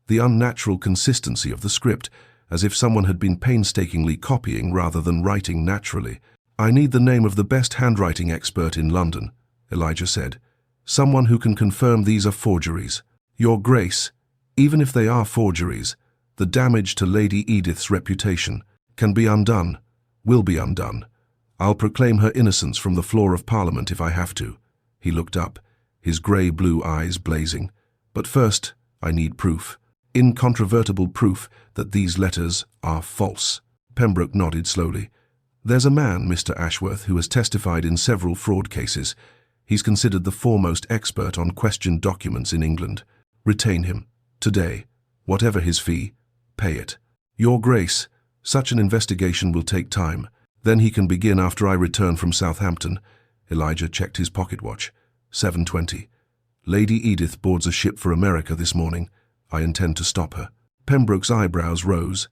the unnatural consistency of the script, as if someone had been painstakingly copying rather than writing naturally. I need the name of the best handwriting expert in London, Elijah said. Someone who can confirm these are forgeries. Your Grace, even if they are forgeries, the damage to Lady Edith's reputation can be undone, will be undone. I'll proclaim her innocence from the floor of Parliament if I have to. He looked up, his grey-blue eyes blazing. But first, I need proof. Incontrovertible proof that these letters are false. Pembroke nodded slowly. There's a man, Mr. Ashworth, who has testified in several fraud cases. He's considered the foremost expert on questioned documents in England. Retain him. Today. Whatever his fee, pay it. Your Grace, such an investigation will take time. Then he can begin after I return from Southampton. Elijah checked his pocket watch. 7:20. Lady Edith boards a ship for America this morning. I intend to stop her. Pembroke's eyebrows rose.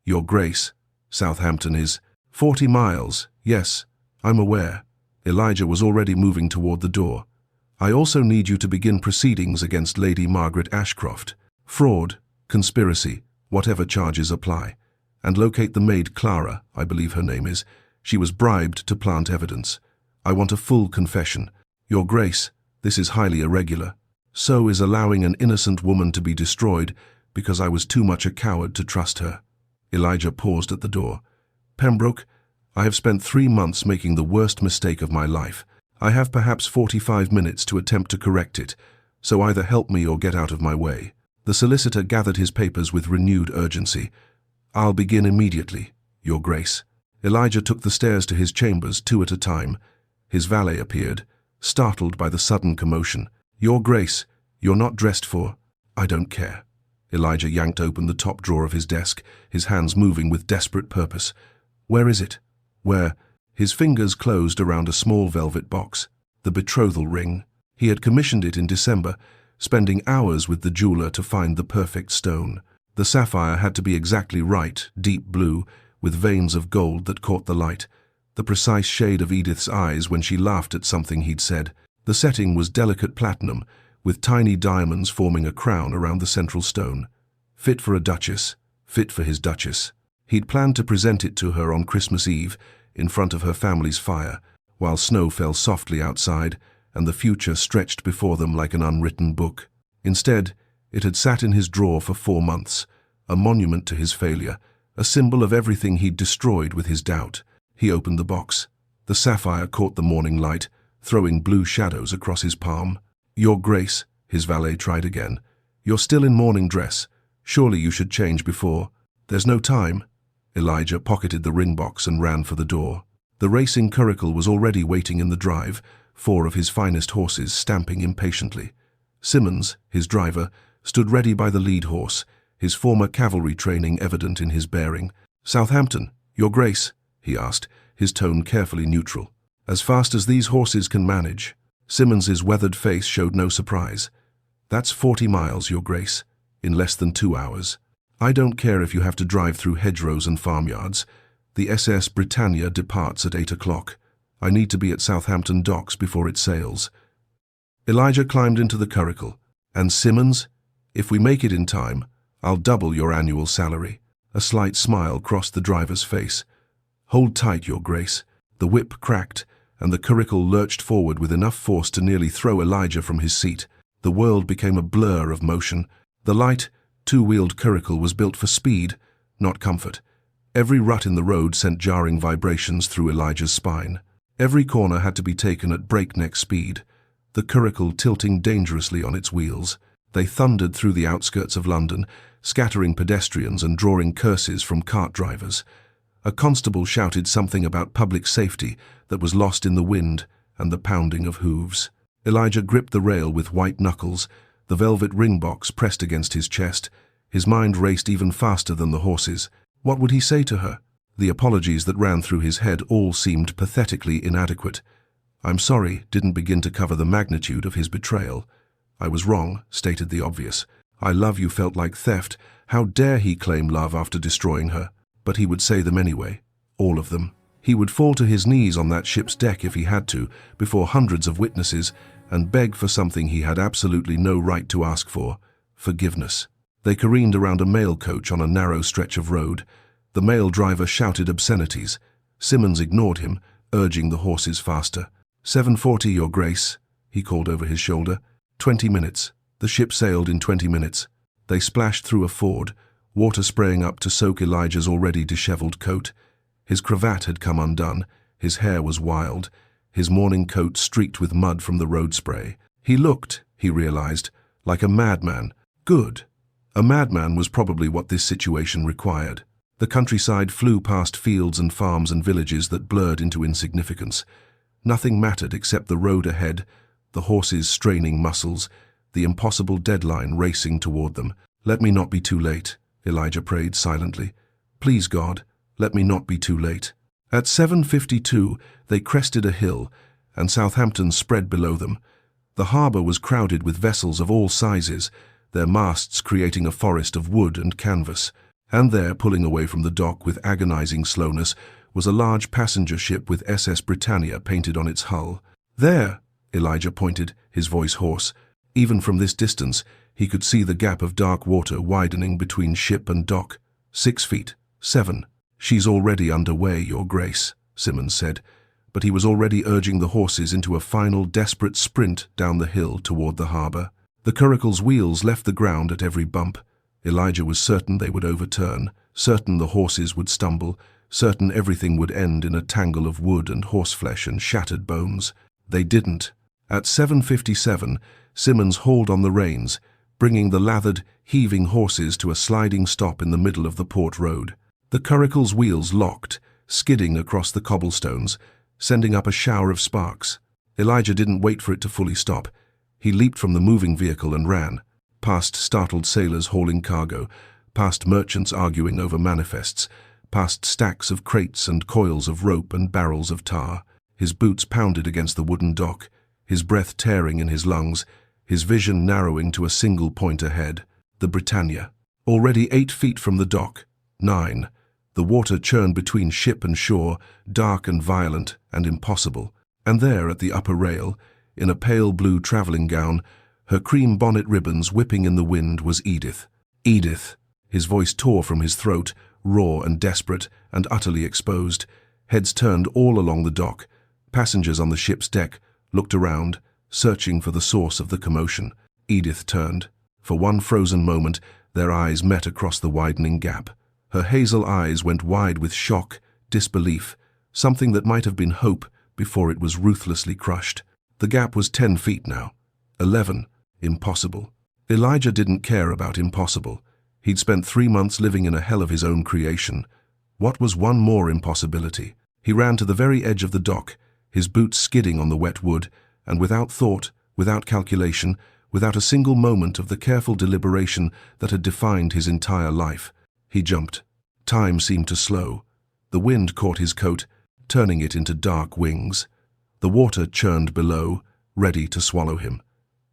Your Grace, Southampton is 40 miles, yes, I'm aware. Elijah was already moving toward the door. I also need you to begin proceedings against Lady Margaret Ashcroft. Fraud, conspiracy, whatever charges apply. And locate the maid Clara, I believe her name is. She was bribed to plant evidence. I want a full confession. Your Grace, this is highly irregular. So is allowing an innocent woman to be destroyed because I was too much a coward to trust her. Elijah paused at the door. Pembroke, I have spent 3 months making the worst mistake of my life. I have perhaps 45 minutes to attempt to correct it, so either help me or get out of my way. The solicitor gathered his papers with renewed urgency. I'll begin immediately, Your Grace. Elijah took the stairs to his chambers 2 at a time. His valet appeared, startled by the sudden commotion. Your Grace, you're not dressed for... I don't care. Elijah yanked open the top drawer of his desk, his hands moving with desperate purpose. Where is it? Where? His fingers closed around a small velvet box. The betrothal ring. He had commissioned it in December, spending hours with the jeweler to find the perfect stone. The sapphire had to be exactly right, deep blue, with veins of gold that caught the light. The precise shade of Edith's eyes when she laughed at something he'd said. The setting was delicate platinum, with tiny diamonds forming a crown around the central stone. Fit for a duchess, fit for his duchess. He'd planned to present it to her on Christmas Eve, in front of her family's fire, while snow fell softly outside and the future stretched before them like an unwritten book. Instead, it had sat in his drawer for 4 months, a monument to his failure, a symbol of everything he'd destroyed with his doubt. He opened the box. The sapphire caught the morning light, throwing blue shadows across his palm. Your Grace, his valet tried again. You're still in morning dress. Surely you should change before. There's no time. Elijah pocketed the ring box and ran for the door. The racing curricle was already waiting in the drive, 4 of his finest horses stamping impatiently. Simmons, his driver, stood ready by the lead horse, his former cavalry training evident in his bearing. Southampton, Your Grace, he asked, his tone carefully neutral. As fast as these horses can manage. Simmons's weathered face showed no surprise. That's 40 miles, Your Grace, in less than 2 hours. I don't care if you have to drive through hedgerows and farmyards. The SS Britannia departs at 8 o'clock. I need to be at Southampton Docks before it sails. Elijah climbed into the curricle. And Simmons, if we make it in time, I'll double your annual salary. A slight smile crossed the driver's face. Hold tight, Your Grace. The whip cracked, and the curricle lurched forward with enough force to nearly throw Elijah from his seat. The world became a blur of motion. The light, 2-wheeled curricle was built for speed, not comfort. Every rut in the road sent jarring vibrations through Elijah's spine. Every corner had to be taken at breakneck speed, the curricle tilting dangerously on its wheels. They thundered through the outskirts of London, scattering pedestrians and drawing curses from cart drivers. A constable shouted something about public safety that was lost in the wind and the pounding of hooves. Elijah gripped the rail with white knuckles, the velvet ring box pressed against his chest. His mind raced even faster than the horses. What would he say to her? The apologies that ran through his head all seemed pathetically inadequate. I'm sorry didn't begin to cover the magnitude of his betrayal. I was wrong, stated the obvious. I love you felt like theft. How dare he claim love after destroying her? But he would say them anyway. All of them. He would fall to his knees on that ship's deck if he had to, before hundreds of witnesses, and beg for something he had absolutely no right to ask for: forgiveness. They careened around a mail coach on a narrow stretch of road. The mail driver shouted obscenities. Simmons ignored him, urging the horses faster. 7:40, Your Grace, he called over his shoulder. 20 minutes. The ship sailed in 20 minutes. They splashed through a ford, water spraying up to soak Elijah's already disheveled coat. His cravat had come undone, his hair was wild, his morning coat streaked with mud from the road spray. He looked, he realized, like a madman. Good. A madman was probably what this situation required. The countryside flew past fields and farms and villages that blurred into insignificance. Nothing mattered except the road ahead, the horses' straining muscles, the impossible deadline racing toward them. Let me not be too late, Elijah prayed silently. Please, God, let me not be too late. At 7:52, they crested a hill, and Southampton spread below them. The harbour was crowded with vessels of all sizes, their masts creating a forest of wood and canvas. And there, pulling away from the dock with agonizing slowness, was a large passenger ship with SS Britannia painted on its hull. "There," Elijah pointed, his voice hoarse. Even from this distance, he could see the gap of dark water widening between ship and dock. 6 feet, 7. "She's already underway, Your Grace," Simmons said, but he was already urging the horses into a final desperate sprint down the hill toward the harbor. The curricle's wheels left the ground at every bump. Elijah was certain they would overturn, certain the horses would stumble, certain everything would end in a tangle of wood and horseflesh and shattered bones. They didn't. At 7:57, Simmons hauled on the reins, bringing the lathered, heaving horses to a sliding stop in the middle of the port road. The curricle's wheels locked, skidding across the cobblestones, sending up a shower of sparks. Elijah didn't wait for it to fully stop. He leaped from the moving vehicle and ran, past startled sailors hauling cargo, past merchants arguing over manifests, past stacks of crates and coils of rope and barrels of tar. His boots pounded against the wooden dock, his breath tearing in his lungs, his vision narrowing to a single point ahead. The Britannia. Already 8 feet from the dock. 9. The water churned between ship and shore, dark and violent and impossible. And there, at the upper rail, in a pale blue traveling gown, her cream bonnet ribbons whipping in the wind, was Edith. Edith! His voice tore from his throat, raw and desperate and utterly exposed. Heads turned all along the dock. Passengers on the ship's deck looked around, searching for the source of the commotion. Edith turned. For one frozen moment, their eyes met across the widening gap. Her hazel eyes went wide with shock, disbelief, something that might have been hope before it was ruthlessly crushed. The gap was 10 feet now. 11. Impossible. Elijah didn't care about impossible. He'd spent 3 months living in a hell of his own creation. What was one more impossibility? He ran to the very edge of the dock, his boots skidding on the wet wood, and without thought, without calculation, without a single moment of the careful deliberation that had defined his entire life, he jumped. Time seemed to slow. The wind caught his coat, turning it into dark wings. The water churned below, ready to swallow him.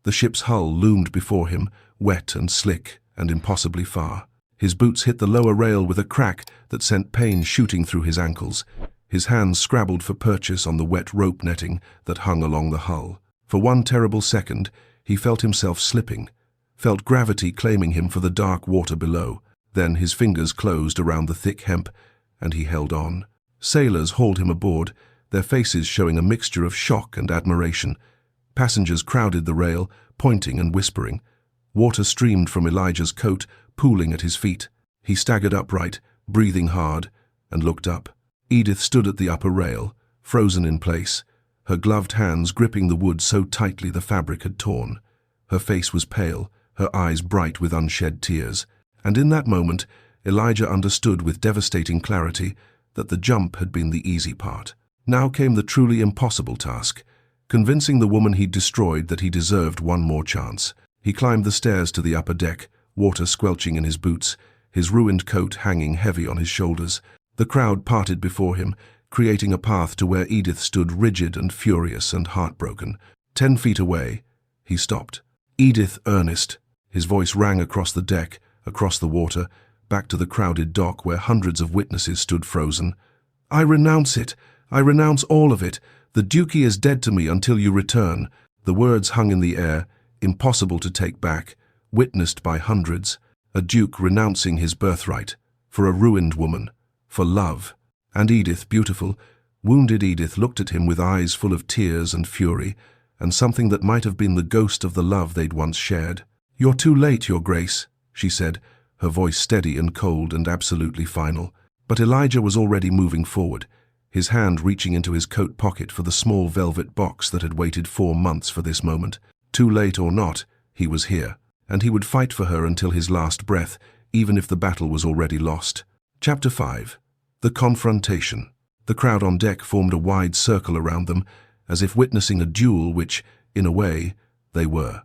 The ship's hull loomed before him, wet and slick and impossibly far. His boots hit the lower rail with a crack that sent pain shooting through his ankles. His hands scrabbled for purchase on the wet rope netting that hung along the hull. For one terrible second, he felt himself slipping, felt gravity claiming him for the dark water below. Then his fingers closed around the thick hemp, and he held on. Sailors hauled him aboard, their faces showing a mixture of shock and admiration. Passengers crowded the rail, pointing and whispering. Water streamed from Elijah's coat, pooling at his feet. He staggered upright, breathing hard, and looked up. Edith stood at the upper rail, frozen in place, her gloved hands gripping the wood so tightly the fabric had torn. Her face was pale, her eyes bright with unshed tears. And in that moment, Elijah understood with devastating clarity that the jump had been the easy part. Now came the truly impossible task, convincing the woman he'd destroyed that he deserved one more chance. He climbed the stairs to the upper deck, water squelching in his boots, his ruined coat hanging heavy on his shoulders. The crowd parted before him, creating a path to where Edith stood rigid and furious and heartbroken. 10 feet away, he stopped. Edith Ernest. His voice rang across the deck, across the water, back to the crowded dock where hundreds of witnesses stood frozen. "I renounce it. I renounce all of it. The Duchy is dead to me until you return." The words hung in the air, impossible to take back, witnessed by hundreds. A duke renouncing his birthright, for a ruined woman, for love. And Edith, beautiful, wounded Edith, looked at him with eyes full of tears and fury, and something that might have been the ghost of the love they'd once shared. "You're too late, Your Grace," she said, her voice steady and cold and absolutely final. But Elijah was already moving forward, his hand reaching into his coat pocket for the small velvet box that had waited 4 months for this moment. Too late or not, he was here, and he would fight for her until his last breath, even if the battle was already lost. Chapter 5. The Confrontation. The crowd on deck formed a wide circle around them, as if witnessing a duel which, in a way, they were.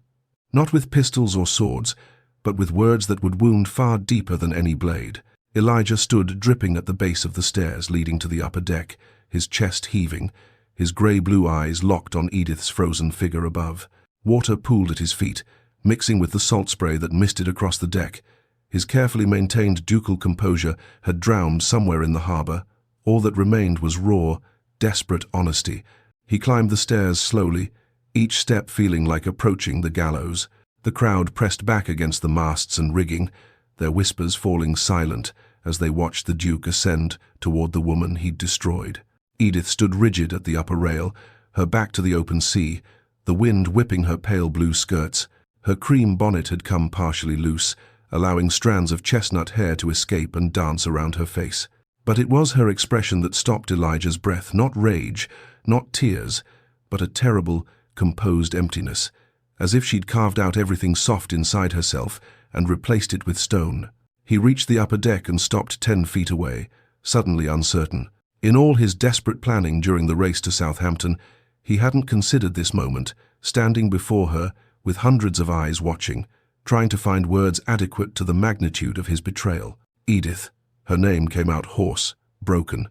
Not with pistols or swords, but with words that would wound far deeper than any blade. Elijah stood dripping at the base of the stairs leading to the upper deck, his chest heaving, his grey-blue eyes locked on Edith's frozen figure above. Water pooled at his feet, mixing with the salt spray that misted across the deck. His carefully maintained ducal composure had drowned somewhere in the harbour, All that remained was raw, desperate honesty. He climbed the stairs slowly, each step feeling like approaching the gallows. The crowd pressed back against the masts and rigging, their whispers falling silent as they watched the Duke ascend toward the woman he'd destroyed. Edith stood rigid at the upper rail, her back to the open sea, the wind whipping her pale blue skirts. Her cream bonnet had come partially loose, allowing strands of chestnut hair to escape and dance around her face. But it was her expression that stopped Elijah's breath, not rage, not tears, but a terrible, composed emptiness, as if she'd carved out everything soft inside herself and replaced it with stone. He reached the upper deck and stopped 10 feet away, suddenly uncertain. In all his desperate planning during the race to Southampton, he hadn't considered this moment, standing before her with hundreds of eyes watching, trying to find words adequate to the magnitude of his betrayal. Edith. Her name came out hoarse, broken.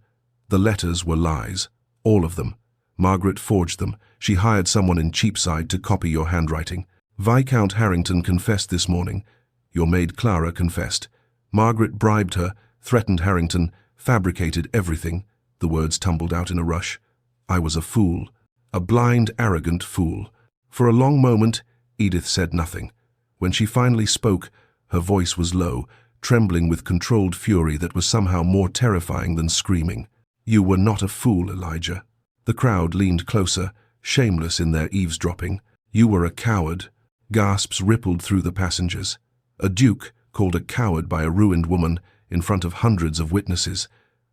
The letters were lies, all of them. Margaret forged them. She hired someone in Cheapside to copy your handwriting. Viscount Harrington confessed this morning. Your maid Clara confessed. Margaret bribed her, threatened Harrington, fabricated everything. The words tumbled out in a rush. I was a fool. A blind, arrogant fool. For a long moment, Edith said nothing. When she finally spoke, her voice was low, trembling with controlled fury that was somehow more terrifying than screaming. You were not a fool, Elijah. The crowd leaned closer, shameless in their eavesdropping. You were a coward. Gasps rippled through the passengers. A duke called a coward by a ruined woman in front of hundreds of witnesses.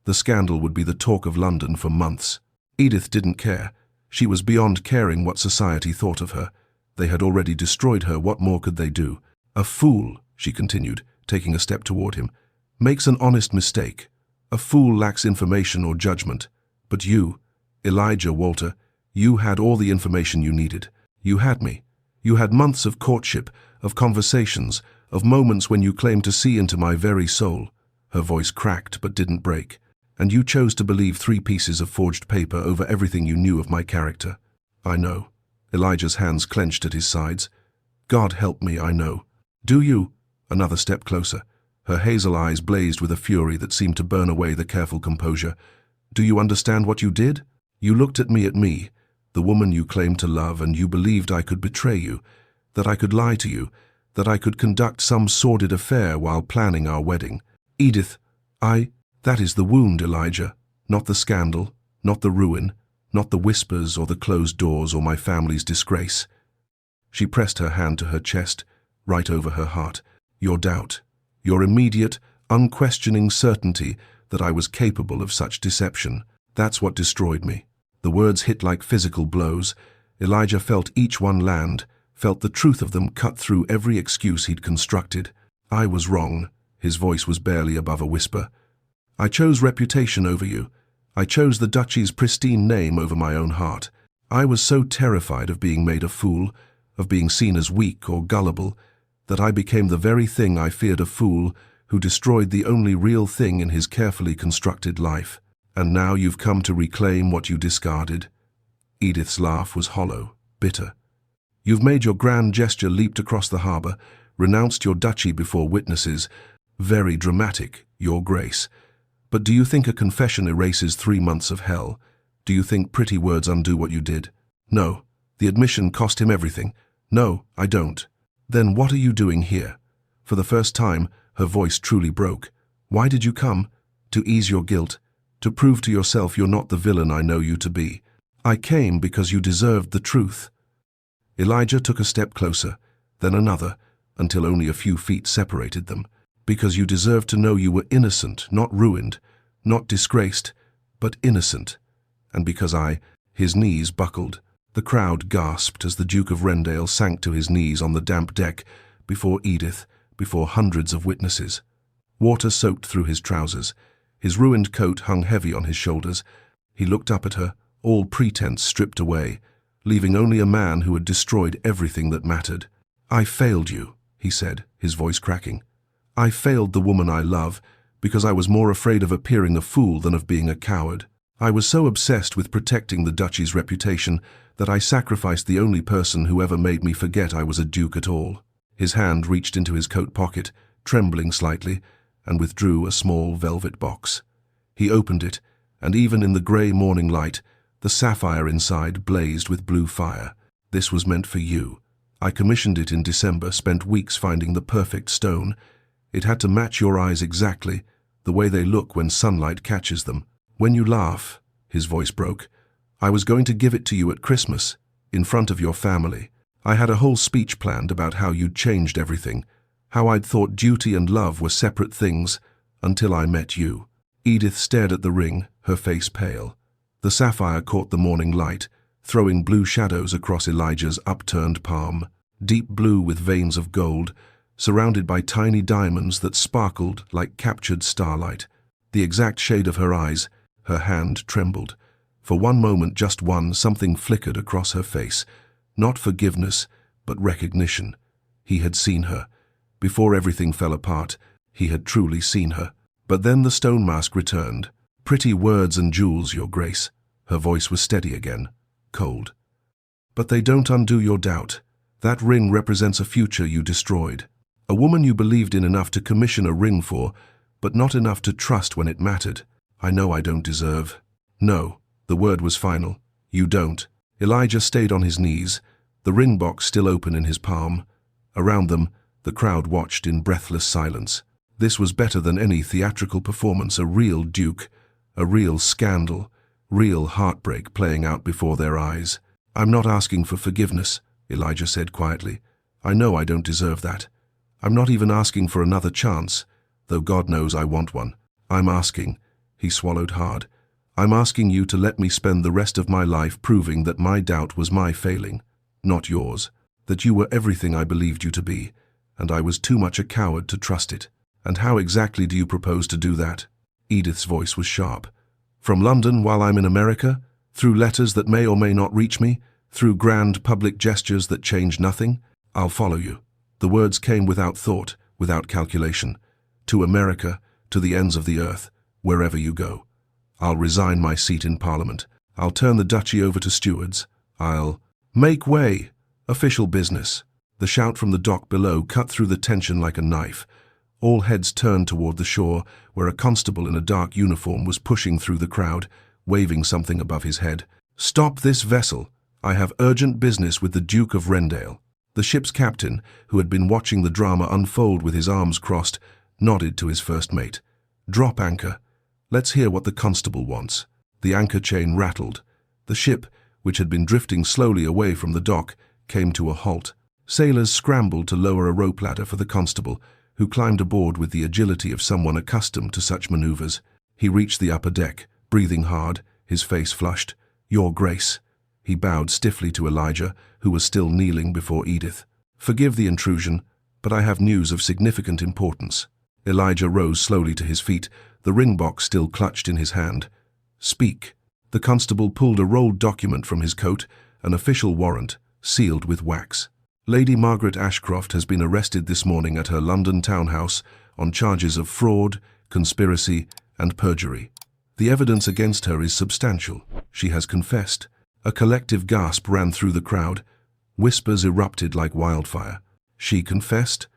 The scandal would be the talk of London for months. Edith didn't care. She was beyond caring what society thought of her. They had already destroyed her. What more could they do? A fool, she continued, taking a step toward him, makes an honest mistake. A fool lacks information or judgment. But you, Elijah Walter, you had all the information you needed. You had me. You had months of courtship, of conversations, of moments when you claimed to see into my very soul. Her voice cracked but didn't break. And you chose to believe 3 pieces of forged paper over everything you knew of my character. I know. Elijah's hands clenched at his sides. God help me, I know. Do you? Another step closer. Her hazel eyes blazed with a fury that seemed to burn away the careful composure. Do you understand what you did? You looked at me, the woman you claimed to love, and you believed I could betray you, that I could lie to you, that I could conduct some sordid affair while planning our wedding. Edith, that is the wound, Elijah, not the scandal, not the ruin, not the whispers or the closed doors or my family's disgrace. She pressed her hand to her chest, right over her heart. Your doubt, your immediate, unquestioning certainty that I was capable of such deception, that's what destroyed me. The words hit like physical blows. Elijah felt each one land, felt the truth of them cut through every excuse he'd constructed. I was wrong. His voice was barely above a whisper. I chose reputation over you. I chose the Duchy's pristine name over my own heart. I was so terrified of being made a fool, of being seen as weak or gullible, that I became the very thing I feared, a fool who destroyed the only real thing in his carefully constructed life. And now you've come to reclaim what you discarded. Edith's laugh was hollow, bitter. You've made your grand gesture, leaped across the harbour, renounced your duchy before witnesses. Very dramatic, your grace. But do you think a confession erases 3 months of hell? Do you think pretty words undo what you did? No. The admission cost him everything. No, I don't. Then what are you doing here? For the first time, her voice truly broke. Why did you come? To ease your guilt? To prove to yourself you're not the villain I know you to be? I came because you deserved the truth. Elijah took a step closer, then another, until only a few feet separated them. Because you deserved to know you were innocent, not ruined, not disgraced, but innocent. And because his knees buckled. The crowd gasped as the Duke of Wrendale sank to his knees on the damp deck, before Edith, before hundreds of witnesses. Water soaked through his trousers. His ruined coat hung heavy on his shoulders. He looked up at her, all pretense stripped away, leaving only a man who had destroyed everything that mattered. I failed you, he said, his voice cracking. I failed the woman I love because I was more afraid of appearing a fool than of being a coward. I was so obsessed with protecting the Duchy's reputation that I sacrificed the only person who ever made me forget I was a duke at all. His hand reached into his coat pocket, trembling slightly, and withdrew a small velvet box. He opened it, and even in the grey morning light, the sapphire inside blazed with blue fire. This was meant for you. I commissioned it in December, spent weeks finding the perfect stone. It had to match your eyes exactly, the way they look when sunlight catches them. When you laugh, his voice broke, I was going to give it to you at Christmas, in front of your family. I had a whole speech planned about how you'd changed everything, how I'd thought duty and love were separate things, until I met you. Edith stared at the ring, her face pale. The sapphire caught the morning light, throwing blue shadows across Elijah's upturned palm, deep blue with veins of gold, surrounded by tiny diamonds that sparkled like captured starlight. The exact shade of her eyes, her hand trembled. For one moment, just one, something flickered across her face. Not forgiveness, but recognition. He had seen her. Before everything fell apart, he had truly seen her. But then the stone mask returned. Pretty words and jewels, Your Grace. Her voice was steady again, cold. But they don't undo your doubt. That ring represents a future you destroyed. A woman you believed in enough to commission a ring for, but not enough to trust when it mattered. I know I don't deserve. No, the word was final. You don't. Elijah stayed on his knees, the ring box still open in his palm. Around them, the crowd watched in breathless silence. This was better than any theatrical performance, a real duke, a real scandal, real heartbreak playing out before their eyes. I'm not asking for forgiveness, Elijah said quietly. I know I don't deserve that. I'm not even asking for another chance, though God knows I want one. I'm asking, he swallowed hard, I'm asking you to let me spend the rest of my life proving that my doubt was my failing, not yours, that you were everything I believed you to be, and I was too much a coward to trust it. And how exactly do you propose to do that? Edith's voice was sharp. From London while I'm in America? Through letters that may or may not reach me? Through grand public gestures that change nothing? I'll follow you. The words came without thought, without calculation. To America, to the ends of the earth, wherever you go. I'll resign my seat in Parliament. I'll turn the Duchy over to stewards. I'll make way. Official business. The shout from the dock below cut through the tension like a knife. All heads turned toward the shore, where a constable in a dark uniform was pushing through the crowd, waving something above his head. Stop this vessel. I have urgent business with the Duke of Wrendale. The ship's captain, who had been watching the drama unfold with his arms crossed, nodded to his first mate. Drop anchor. Let's hear what the constable wants. The anchor chain rattled. The ship, which had been drifting slowly away from the dock, came to a halt. Sailors scrambled to lower a rope ladder for the constable, who climbed aboard with the agility of someone accustomed to such maneuvers. He reached the upper deck, breathing hard, his face flushed. Your Grace. He bowed stiffly to Elijah, who was still kneeling before Edith. Forgive the intrusion, but I have news of significant importance. Elijah rose slowly to his feet, the ring box still clutched in his hand. Speak. The constable pulled a rolled document from his coat, an official warrant, sealed with wax. Lady Margaret Ashcroft has been arrested this morning at her London townhouse on charges of fraud, conspiracy, and perjury. The evidence against her is substantial. She has confessed. A collective gasp ran through the crowd. Whispers erupted like wildfire. She confessed?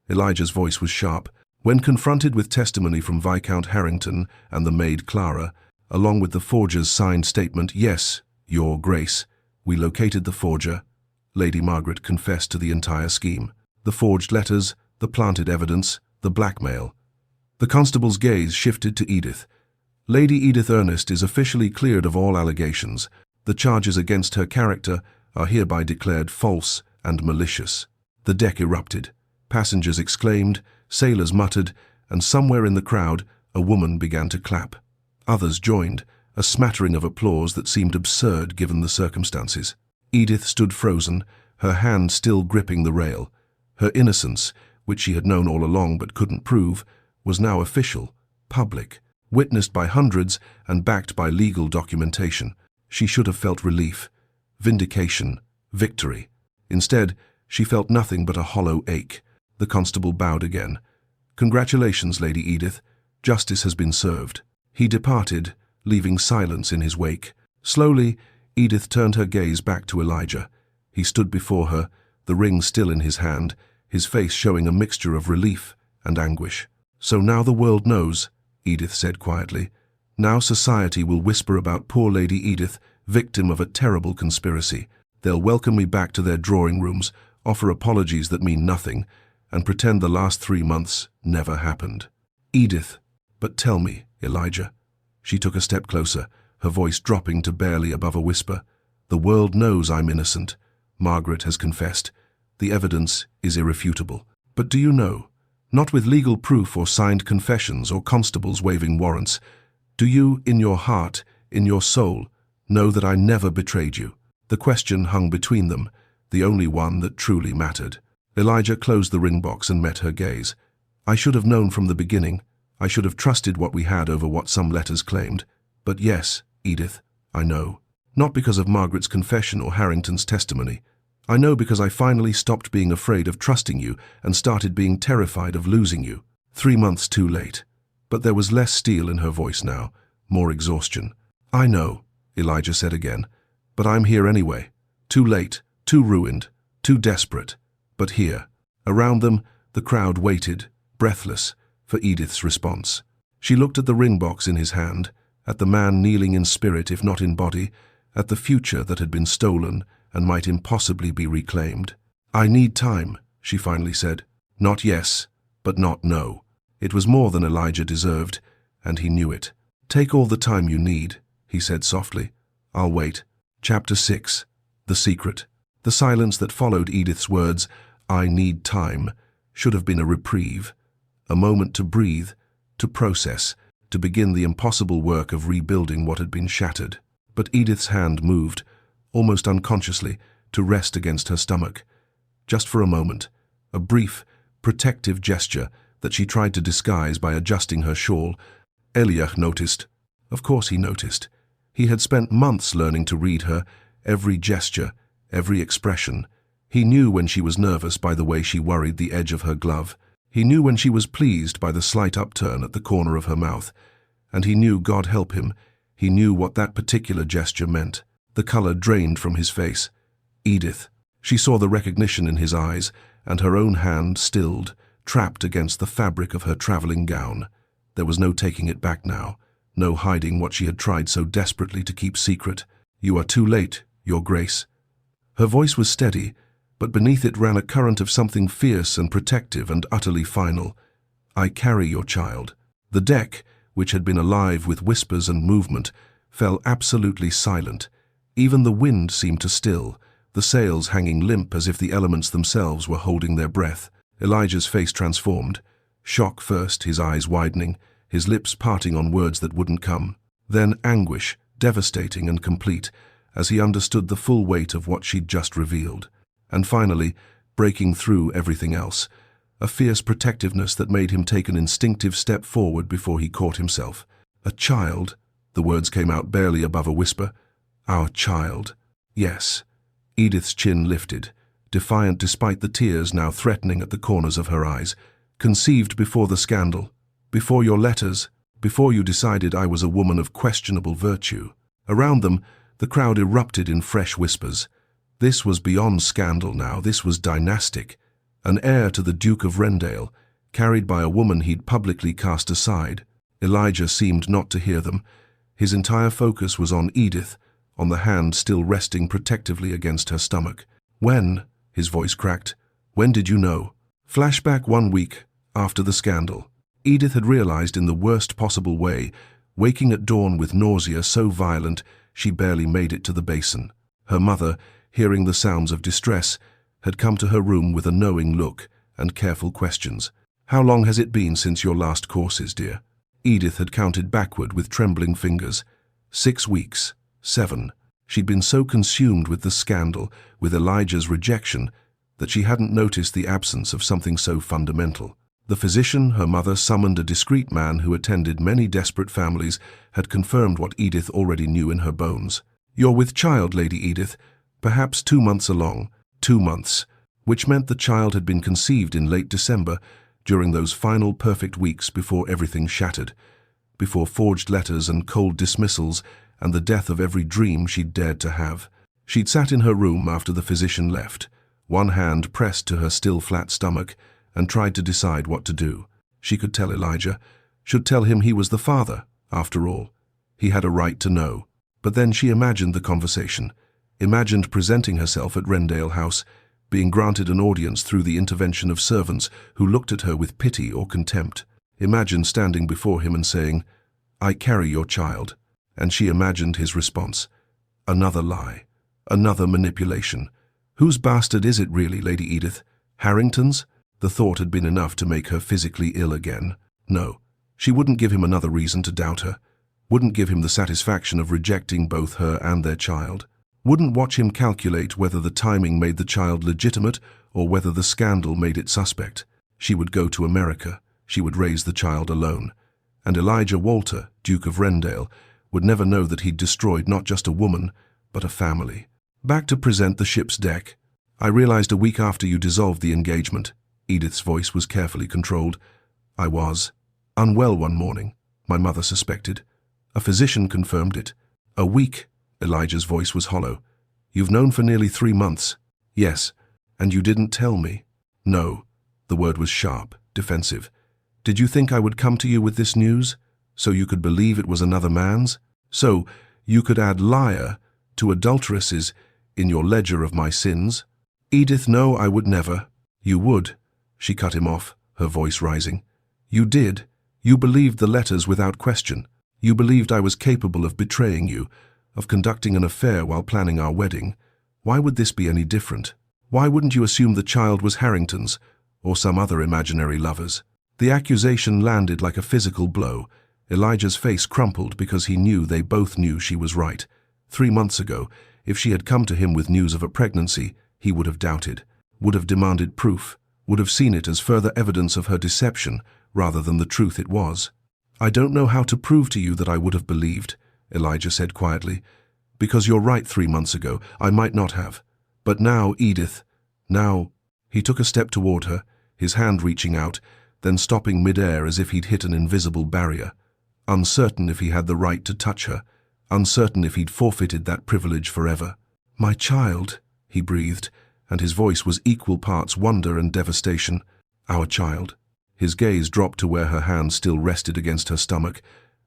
Elijah's voice was sharp. When confronted with testimony from Viscount Harrington and the maid Clara, along with the forger's signed statement, yes, Your Grace, we located the forger, Lady Margaret confessed to the entire scheme. The forged letters, the planted evidence, the blackmail. The constable's gaze shifted to Edith. Lady Edith Ernest is officially cleared of all allegations. The charges against her character are hereby declared false and malicious. The deck erupted. Passengers exclaimed, sailors muttered, and somewhere in the crowd, a woman began to clap. Others joined, a smattering of applause that seemed absurd given the circumstances. Edith stood frozen, her hand still gripping the rail. Her innocence, which she had known all along but couldn't prove, was now official, public, witnessed by hundreds and backed by legal documentation. She should have felt relief, vindication, victory. Instead, she felt nothing but a hollow ache. The constable bowed again. Congratulations, Lady Edith. Justice has been served. He departed, leaving silence in his wake. Slowly, Edith turned her gaze back to Elijah. He stood before her, the ring still in his hand, his face showing a mixture of relief and anguish. So now the world knows, Edith said quietly. Now society will whisper about poor Lady Edith, victim of a terrible conspiracy. They'll welcome me back to their drawing rooms, offer apologies that mean nothing, and pretend the last 3 months never happened. Edith, but tell me, Elijah. She took a step closer, her voice dropping to barely above a whisper. The world knows I'm innocent. Margaret has confessed. The evidence is irrefutable. But do you know, not with legal proof or signed confessions or constables waving warrants, do you, in your heart, in your soul, know that I never betrayed you? The question hung between them, the only one that truly mattered. Elijah closed the ring box and met her gaze. I should have known from the beginning. I should have trusted what we had over what some letters claimed. But yes, Edith, I know. Not because of Margaret's confession or Harrington's testimony. I know because I finally stopped being afraid of trusting you and started being terrified of losing you. 3 months too late. But there was less steel in her voice now, more exhaustion. I know, Elijah said again, but I'm here anyway. Too late, too ruined, too desperate. But here. Around them, the crowd waited, breathless, for Edith's response. She looked at the ring box in his hand, at the man kneeling in spirit if not in body, at the future that had been stolen and might impossibly be reclaimed. I need time, she finally said. Not yes, but not no. It was more than Elijah deserved, and he knew it. Take all the time you need, he said softly. I'll wait. Chapter 6. The Secret. The silence that followed Edith's words, I need time, should have been a reprieve. A moment to breathe, to process, to begin the impossible work of rebuilding what had been shattered. But Edith's hand moved, almost unconsciously, to rest against her stomach. Just for a moment, a brief, protective gesture that she tried to disguise by adjusting her shawl. Eliach noticed. Of course he noticed. He had spent months learning to read her, every gesture, every expression. He knew when she was nervous by the way she worried the edge of her glove. He knew when she was pleased by the slight upturn at the corner of her mouth. And he knew, God help him, he knew what that particular gesture meant. The color drained from his face. Edith. She saw the recognition in his eyes, and her own hand stilled, trapped against the fabric of her traveling gown. There was no taking it back now, no hiding what she had tried so desperately to keep secret. You are too late, Your Grace. Her voice was steady, but beneath it ran a current of something fierce and protective and utterly final. I carry your child. The deck, which had been alive with whispers and movement, fell absolutely silent. Even the wind seemed to still, the sails hanging limp as if the elements themselves were holding their breath. Elijah's face transformed. Shock first, his eyes widening, his lips parting on words that wouldn't come. Then anguish, devastating and complete, as he understood the full weight of what she'd just revealed. And finally, breaking through everything else, a fierce protectiveness that made him take an instinctive step forward before he caught himself. A child, the words came out barely above a whisper. Our child. Yes. Edith's chin lifted, defiant despite the tears now threatening at the corners of her eyes. Conceived before the scandal, before your letters, before you decided I was a woman of questionable virtue. Around them, the crowd erupted in fresh whispers. This was beyond scandal now, this was dynastic. An heir to the Duke of Wrendale, carried by a woman he'd publicly cast aside. Elijah seemed not to hear them. His entire focus was on Edith, on the hand still resting protectively against her stomach. When, his voice cracked, when did you know? Flashback 1 week after the scandal. Edith had realized in the worst possible way, waking at dawn with nausea so violent she barely made it to the basin. Her mother, hearing the sounds of distress, had come to her room with a knowing look and careful questions. How long has it been since your last courses, dear? Edith had counted backward with trembling fingers. 6 weeks. 7. She'd been so consumed with the scandal, with Elijah's rejection, that she hadn't noticed the absence of something so fundamental. The physician, her mother, summoned a discreet man who attended many desperate families, had confirmed what Edith already knew in her bones. You're with child, Lady Edith, perhaps 2 months along. 2 months, which meant the child had been conceived in late December, during those final perfect weeks before everything shattered, before forged letters and cold dismissals and the death of every dream she'd dared to have. She'd sat in her room after the physician left, one hand pressed to her still flat stomach, and tried to decide what to do. She could tell Elijah, should tell him he was the father, after all. He had a right to know. But then she imagined the conversation, imagined presenting herself at Wrendale House, being granted an audience through the intervention of servants who looked at her with pity or contempt. Imagined standing before him and saying, "I carry your child." And she imagined his response. Another lie. Another manipulation. Whose bastard is it really, Lady Edith? Harrington's? The thought had been enough to make her physically ill again. No, she wouldn't give him another reason to doubt her. Wouldn't give him the satisfaction of rejecting both her and their child. Wouldn't watch him calculate whether the timing made the child legitimate or whether the scandal made it suspect. She would go to America. She would raise the child alone. And Elijah Walter, Duke of Wrendale, would never know that he'd destroyed not just a woman, but a family. Back to present the ship's deck. I realized a week after you dissolved the engagement. Edith's voice was carefully controlled. I was unwell one morning, my mother suspected. A physician confirmed it. A week, Elijah's voice was hollow. You've known for nearly 3 months. Yes, and you didn't tell me. No, the word was sharp, defensive. Did you think I would come to you with this news? So you could believe it was another man's? So you could add liar to adulteresses in your ledger of my sins? Edith, no, I would never. You would. She cut him off, her voice rising. You did. You believed the letters without question. You believed I was capable of betraying you, of conducting an affair while planning our wedding. Why would this be any different? Why wouldn't you assume the child was Harrington's, or some other imaginary lover's? The accusation landed like a physical blow. Elijah's face crumpled because he knew they both knew she was right. 3 months ago, if she had come to him with news of a pregnancy, he would have doubted, would have demanded proof, would have seen it as further evidence of her deception rather than the truth it was. I don't know how to prove to you that I would have believed, Elijah said quietly. Because you're right 3 months ago, I might not have. But now, Edith, now... He took a step toward her, his hand reaching out, then stopping mid-air as if he'd hit an invisible barrier. Uncertain if he had the right to touch her, uncertain if he'd forfeited that privilege forever. My child, he breathed, and his voice was equal parts wonder and devastation. Our child. His gaze dropped to where her hand still rested against her stomach,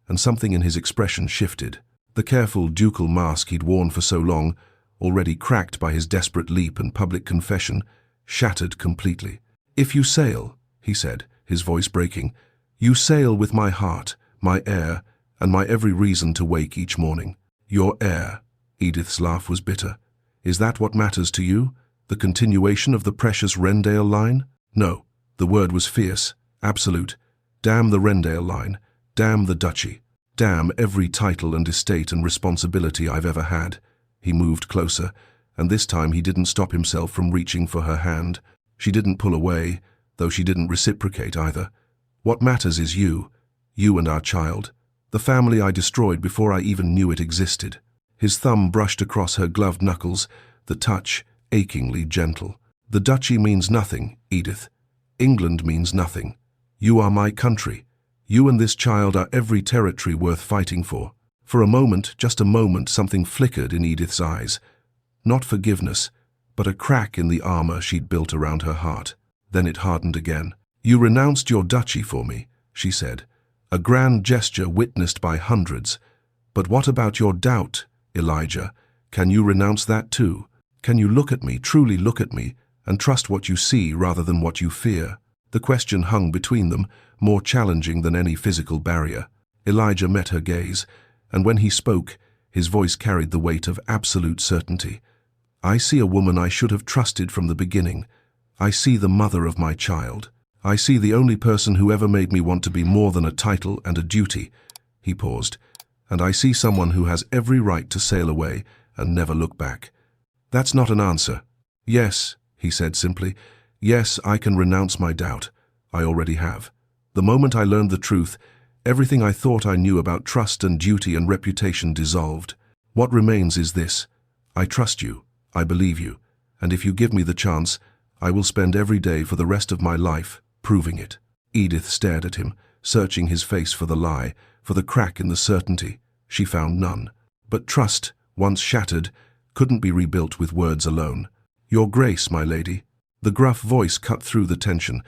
and something in his expression shifted. The careful ducal mask he'd worn for so long, already cracked by his desperate leap and public confession, shattered completely. If you sail, he said, his voice breaking, you sail with my heart, my heir, and my every reason to wake each morning. Your heir. Edith's laugh was bitter. Is that what matters to you? The continuation of the precious Wrendale line? No. The word was fierce, absolute. Damn the Wrendale line. Damn the Duchy. Damn every title and estate and responsibility I've ever had. He moved closer, and this time he didn't stop himself from reaching for her hand. She didn't pull away, though she didn't reciprocate either. What matters is you and our child. The family I destroyed before I even knew it existed. His thumb brushed across her gloved knuckles, the touch achingly gentle. The Duchy means nothing, Edith. England means nothing. You are my country. You and this child are every territory worth fighting for. For a moment, just a moment, something flickered in Edith's eyes. Not forgiveness, but a crack in the armor she'd built around her heart. Then it hardened again. You renounced your duchy for me, she said. A grand gesture witnessed by hundreds. But what about your doubt, Elijah? Can you renounce that too? Can you look at me, truly look at me, and trust what you see rather than what you fear? The question hung between them, more challenging than any physical barrier. Elijah met her gaze, and when he spoke, his voice carried the weight of absolute certainty. I see a woman I should have trusted from the beginning. I see the mother of my child. I see the only person who ever made me want to be more than a title and a duty. He paused. And I see someone who has every right to sail away and never look back. That's not an answer. Yes, he said simply. Yes, I can renounce my doubt. I already have. The moment I learned the truth, everything I thought I knew about trust and duty and reputation dissolved. What remains is this. I trust you. I believe you. And if you give me the chance, I will spend every day for the rest of my life proving it. Edith stared at him, searching his face for the lie, for the crack in the certainty. She found none. But trust, once shattered, couldn't be rebuilt with words alone. Your Grace, my lady. The gruff voice cut through the tension.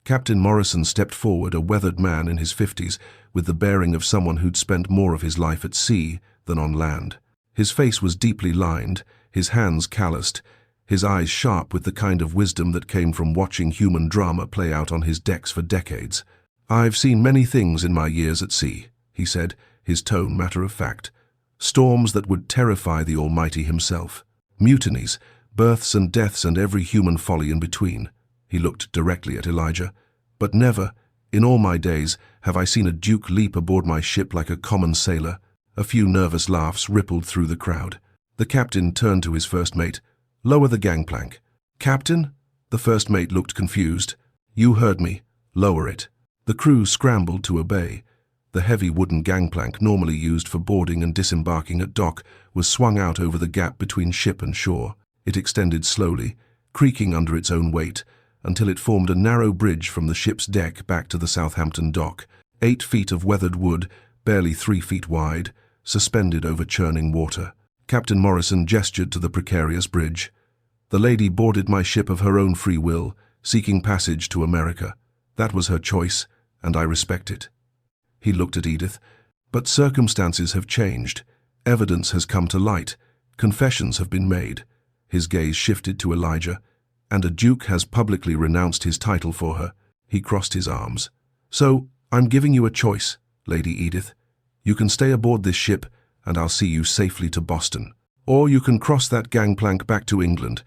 Captain Morrison stepped forward, a weathered man in his 50s, with the bearing of someone who'd spent more of his life at sea than on land. His face was deeply lined, his hands calloused, his eyes sharp with the kind of wisdom that came from watching human drama play out on his decks for decades. "I've seen many things in my years at sea," he said, his tone matter-of-fact. "Storms that would terrify the Almighty himself. Mutinies, births and deaths and every human folly in between." He looked directly at Elijah. "But never, in all my days, have I seen a duke leap aboard my ship like a common sailor." A few nervous laughs rippled through the crowd. The captain turned to his first mate. "Lower the gangplank." "Captain?" The first mate looked confused. "You heard me. Lower it." The crew scrambled to obey. The heavy wooden gangplank normally used for boarding and disembarking at dock was swung out over the gap between ship and shore. It extended slowly, creaking under its own weight, until it formed a narrow bridge from the ship's deck back to the Southampton dock. 8 feet of weathered wood, barely 3 feet wide, suspended over churning water. Captain Morrison gestured to the precarious bridge. "The lady boarded my ship of her own free will, seeking passage to America. That was her choice, and I respect it." He looked at Edith. "But circumstances have changed. Evidence has come to light. Confessions have been made." His gaze shifted to Elijah. "And a duke has publicly renounced his title for her." He crossed his arms. "So, I'm giving you a choice, Lady Edith. You can stay aboard this ship, and I'll see you safely to Boston. Or you can cross that gangplank back to England,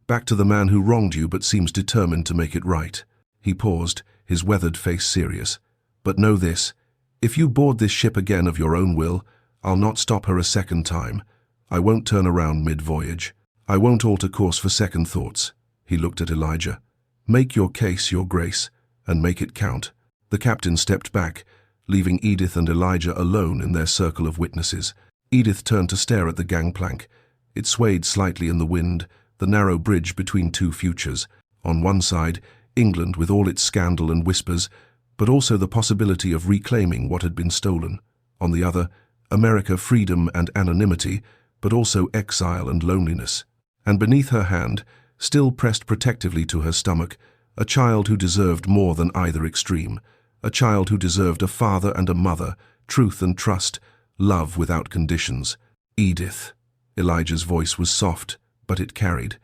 back to the man who wronged you but seems determined to make it right." He paused, his weathered face serious. "But know this, if you board this ship again of your own will, I'll not stop her a second time. I won't turn around mid-voyage. I won't alter course for second thoughts." He looked at Elijah. "Make your case, Your Grace, and make it count." The captain stepped back, leaving Edith and Elijah alone in their circle of witnesses. Edith turned to stare at the gangplank. It swayed slightly in the wind, the narrow bridge between two futures. On one side, England with all its scandal and whispers, but also the possibility of reclaiming what had been stolen. On the other, America, freedom and anonymity, but also exile and loneliness. And beneath her hand, still pressed protectively to her stomach, a child who deserved more than either extreme, a child who deserved a father and a mother, truth and trust, love without conditions. "Edith." Elijah's voice was soft, but it carried.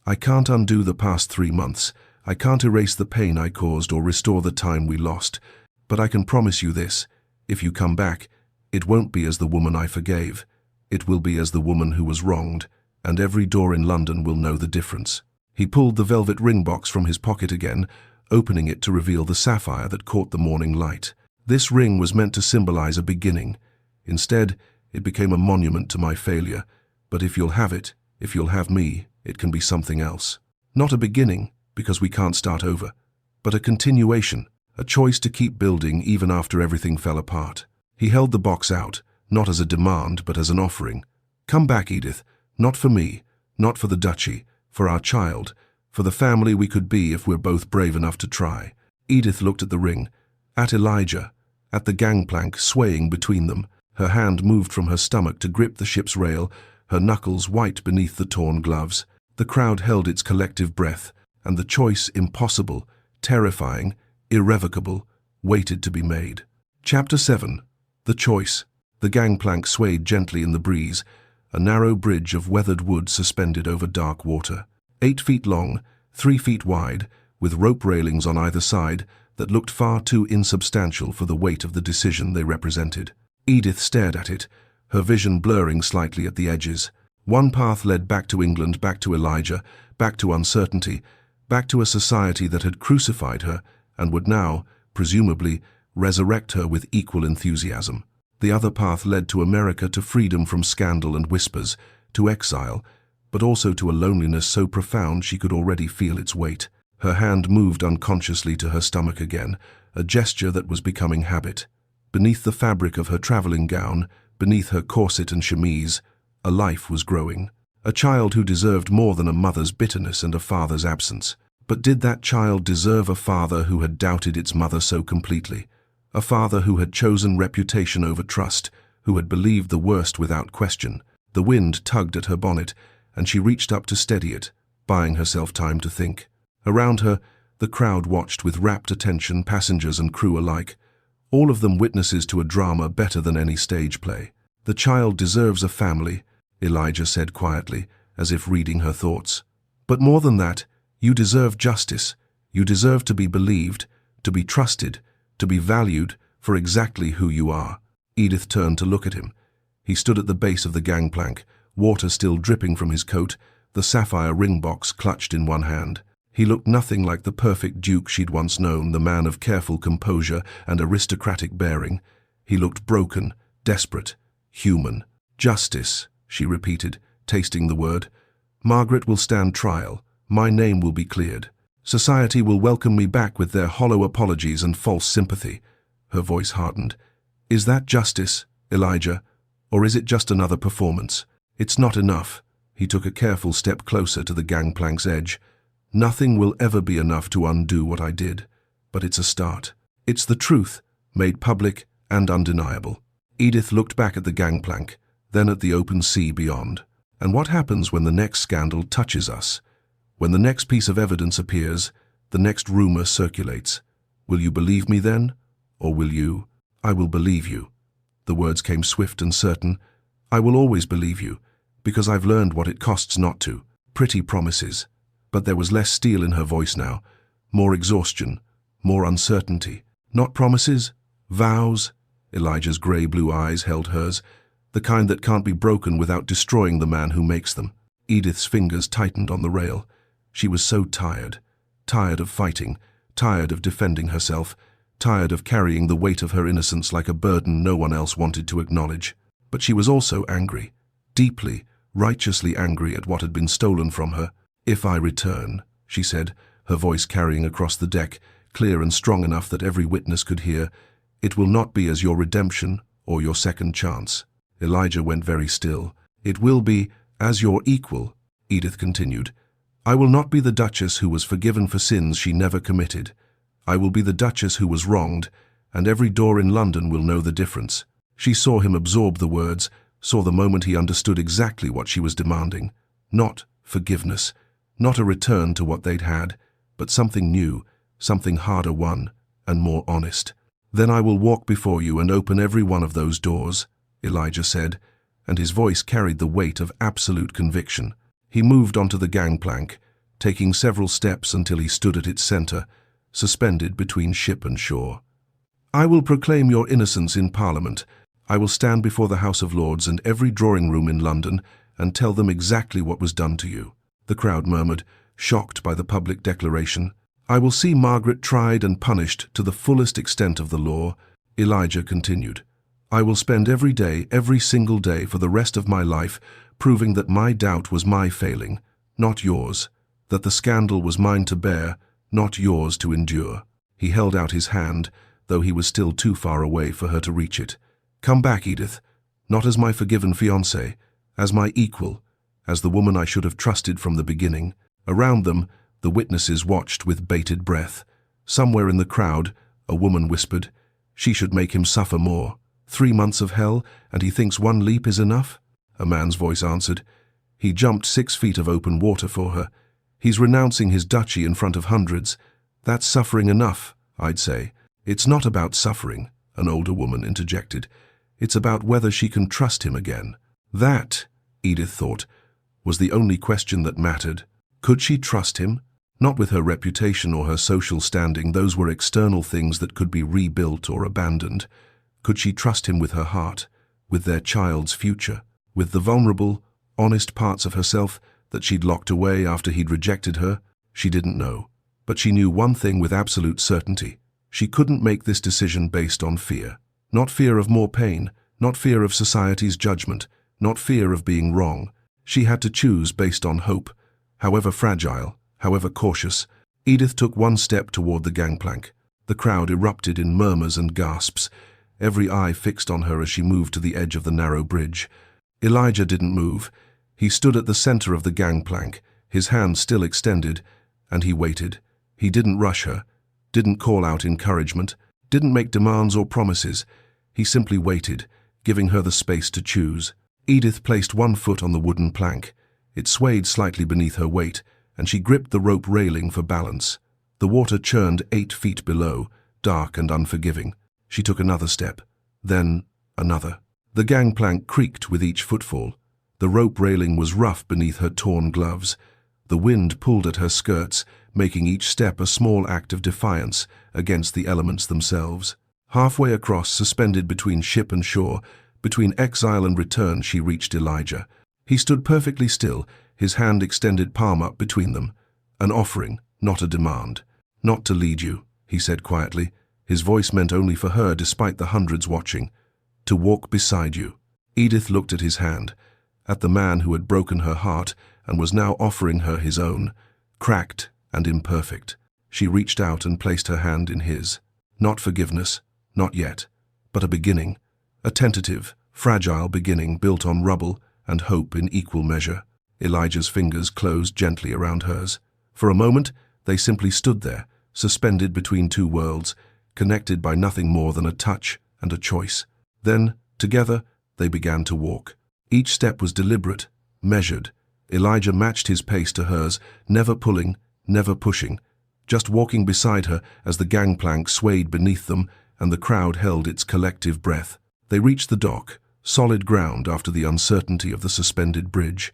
"I can't undo the past 3 months. I can't erase the pain I caused or restore the time we lost. But I can promise you this, if you come back, it won't be as the woman I forgave. It will be as the woman who was wronged, and every door in London will know the difference." He pulled the velvet ring box from his pocket again, opening it to reveal the sapphire that caught the morning light. This ring was meant to symbolize a beginning. Instead, it became a monument to my failure. But if you'll have it, if you'll have me, it can be something else. Not a beginning, because we can't start over, but a continuation, a choice to keep building even after everything fell apart. He held the box out, not as a demand, but as an offering. "Come back, Edith. Not for me, not for the Duchy, for our child, for the family we could be if we're both brave enough to try." Edith looked at the ring, at Elijah, at the gangplank swaying between them. Her hand moved from her stomach to grip the ship's rail, her knuckles white beneath the torn gloves. The crowd held its collective breath, and the choice, impossible, terrifying, irrevocable, waited to be made. Chapter 7. The Choice. The gangplank swayed gently in the breeze, a narrow bridge of weathered wood suspended over dark water. 8 feet long, 3 feet wide, with rope railings on either side that looked far too insubstantial for the weight of the decision they represented. Edith stared at it, her vision blurring slightly at the edges. One path led back to England, back to Elijah, back to uncertainty, back to a society that had crucified her and would now, presumably, resurrect her with equal enthusiasm. The other path led to America, to freedom from scandal and whispers, to exile, but also to a loneliness so profound she could already feel its weight. Her hand moved unconsciously to her stomach again, a gesture that was becoming habit. Beneath the fabric of her traveling gown, beneath her corset and chemise, a life was growing. A child who deserved more than a mother's bitterness and a father's absence. But did that child deserve a father who had doubted its mother so completely? A father who had chosen reputation over trust, who had believed the worst without question? The wind tugged at her bonnet, and she reached up to steady it, buying herself time to think. Around her, The crowd watched with rapt attention, passengers and crew alike, all of them witnesses to a drama better than any stage play. "The child deserves a family," Elijah said quietly, as if reading her thoughts. "But more than that, you deserve justice. You deserve to be believed, to be trusted, to be valued for exactly who you are." Edith turned to look at him. He stood at the base of the gangplank, water still dripping from his coat, the sapphire ring box clutched in one hand. He looked nothing like the perfect duke she'd once known, the man of careful composure and aristocratic bearing. He looked broken, desperate, human. "Justice," she repeated, tasting the word. "Margaret will stand trial. My name will be cleared. Society will welcome me back with their hollow apologies and false sympathy." Her voice hardened. "Is that justice, Elijah? Or is it just another performance? It's not enough." He took a careful step closer to the gangplank's edge. "Nothing will ever be enough to undo what I did. But it's a start. It's the truth, made public and undeniable." Edith looked back at the gangplank, then at the open sea beyond. "And what happens when the next scandal touches us? When the next piece of evidence appears, the next rumor circulates? Will you believe me then? Or will you?" "I will believe you." The words came swift and certain. "I will always believe you, because I've learned what it costs not to." Pretty promises. But there was less steel in her voice now, more exhaustion, more uncertainty. "Not promises, vows." Elijah's grey-blue eyes held hers, the kind that can't be broken without destroying the man who makes them. Edith's fingers tightened on the rail. She was so tired. Tired of fighting, tired of defending herself, tired of carrying the weight of her innocence like a burden no one else wanted to acknowledge. But she was also angry, deeply, righteously angry at what had been stolen from her. "If I return," she said, her voice carrying across the deck, clear and strong enough that every witness could hear, "it will not be as your redemption or your second chance." Elijah went very still. "It will be as your equal," Edith continued. "I will not be the Duchess who was forgiven for sins she never committed. I will be the Duchess who was wronged, and every door in London will know the difference." She saw him absorb the words, saw the moment he understood exactly what she was demanding. Not forgiveness, not a return to what they'd had, but something new, something harder won, and more honest. "Then I will walk before you and open every one of those doors," Elijah said, and his voice carried the weight of absolute conviction. He moved onto the gangplank, taking several steps until he stood at its center, suspended between ship and shore. "I will proclaim your innocence in Parliament. I will stand before the House of Lords and every drawing room in London and tell them exactly what was done to you." The crowd murmured, shocked by the public declaration. "I will see Margaret tried and punished to the fullest extent of the law," Elijah continued. "I will spend every day, every single day for the rest of my life, proving that my doubt was my failing, not yours, that the scandal was mine to bear, not yours to endure." He held out his hand, though he was still too far away for her to reach it. "Come back, Edith, not as my forgiven fiancée, as my equal, as the woman I should have trusted from the beginning." Around them, the witnesses watched with bated breath. Somewhere in the crowd, a woman whispered, "She should make him suffer more. 3 months of hell, and he thinks one leap is enough?" A man's voice answered, "He jumped 6 feet of open water for her. He's renouncing his duchy in front of hundreds. That's suffering enough, I'd say." "It's not about suffering," an older woman interjected. "It's about whether she can trust him again." That, Edith thought, was the only question that mattered. Could she trust him? Not with her reputation or her social standing, those were external things that could be rebuilt or abandoned. Could she trust him with her heart, with their child's future, with the vulnerable, honest parts of herself that she'd locked away after he'd rejected her? She didn't know. But she knew one thing with absolute certainty. She couldn't make this decision based on fear. Not fear of more pain, not fear of society's judgment, not fear of being wrong. She had to choose based on hope. However fragile, however cautious, Edith took one step toward the gangplank. The crowd erupted in murmurs and gasps, every eye fixed on her as she moved to the edge of the narrow bridge. Elijah didn't move. He stood at the center of the gangplank, his hand still extended, and he waited. He didn't rush her, didn't call out encouragement, didn't make demands or promises. He simply waited, giving her the space to choose. Edith placed one foot on the wooden plank. It swayed slightly beneath her weight, and she gripped the rope railing for balance. The water churned 8 feet below, dark and unforgiving. She took another step, then another. The gangplank creaked with each footfall. The rope railing was rough beneath her torn gloves. The wind pulled at her skirts, making each step a small act of defiance against the elements themselves. Halfway across, suspended between ship and shore, between exile and return, she reached Elijah. He stood perfectly still, his hand extended palm up between them. An offering, not a demand. "Not to lead you," he said quietly. His voice meant only for her despite the hundreds watching. "To walk beside you." Edith looked at his hand, at the man who had broken her heart and was now offering her his own, cracked and imperfect. She reached out and placed her hand in his. Not forgiveness, not yet, but a beginning, a tentative, fragile beginning built on rubble and hope in equal measure. Elijah's fingers closed gently around hers. For a moment, they simply stood there, suspended between two worlds, connected by nothing more than a touch and a choice. Then, together, they began to walk. Each step was deliberate, measured. Elijah matched his pace to hers, never pulling, never pushing, just walking beside her as the gangplank swayed beneath them and the crowd held its collective breath. They reached the dock, solid ground after the uncertainty of the suspended bridge.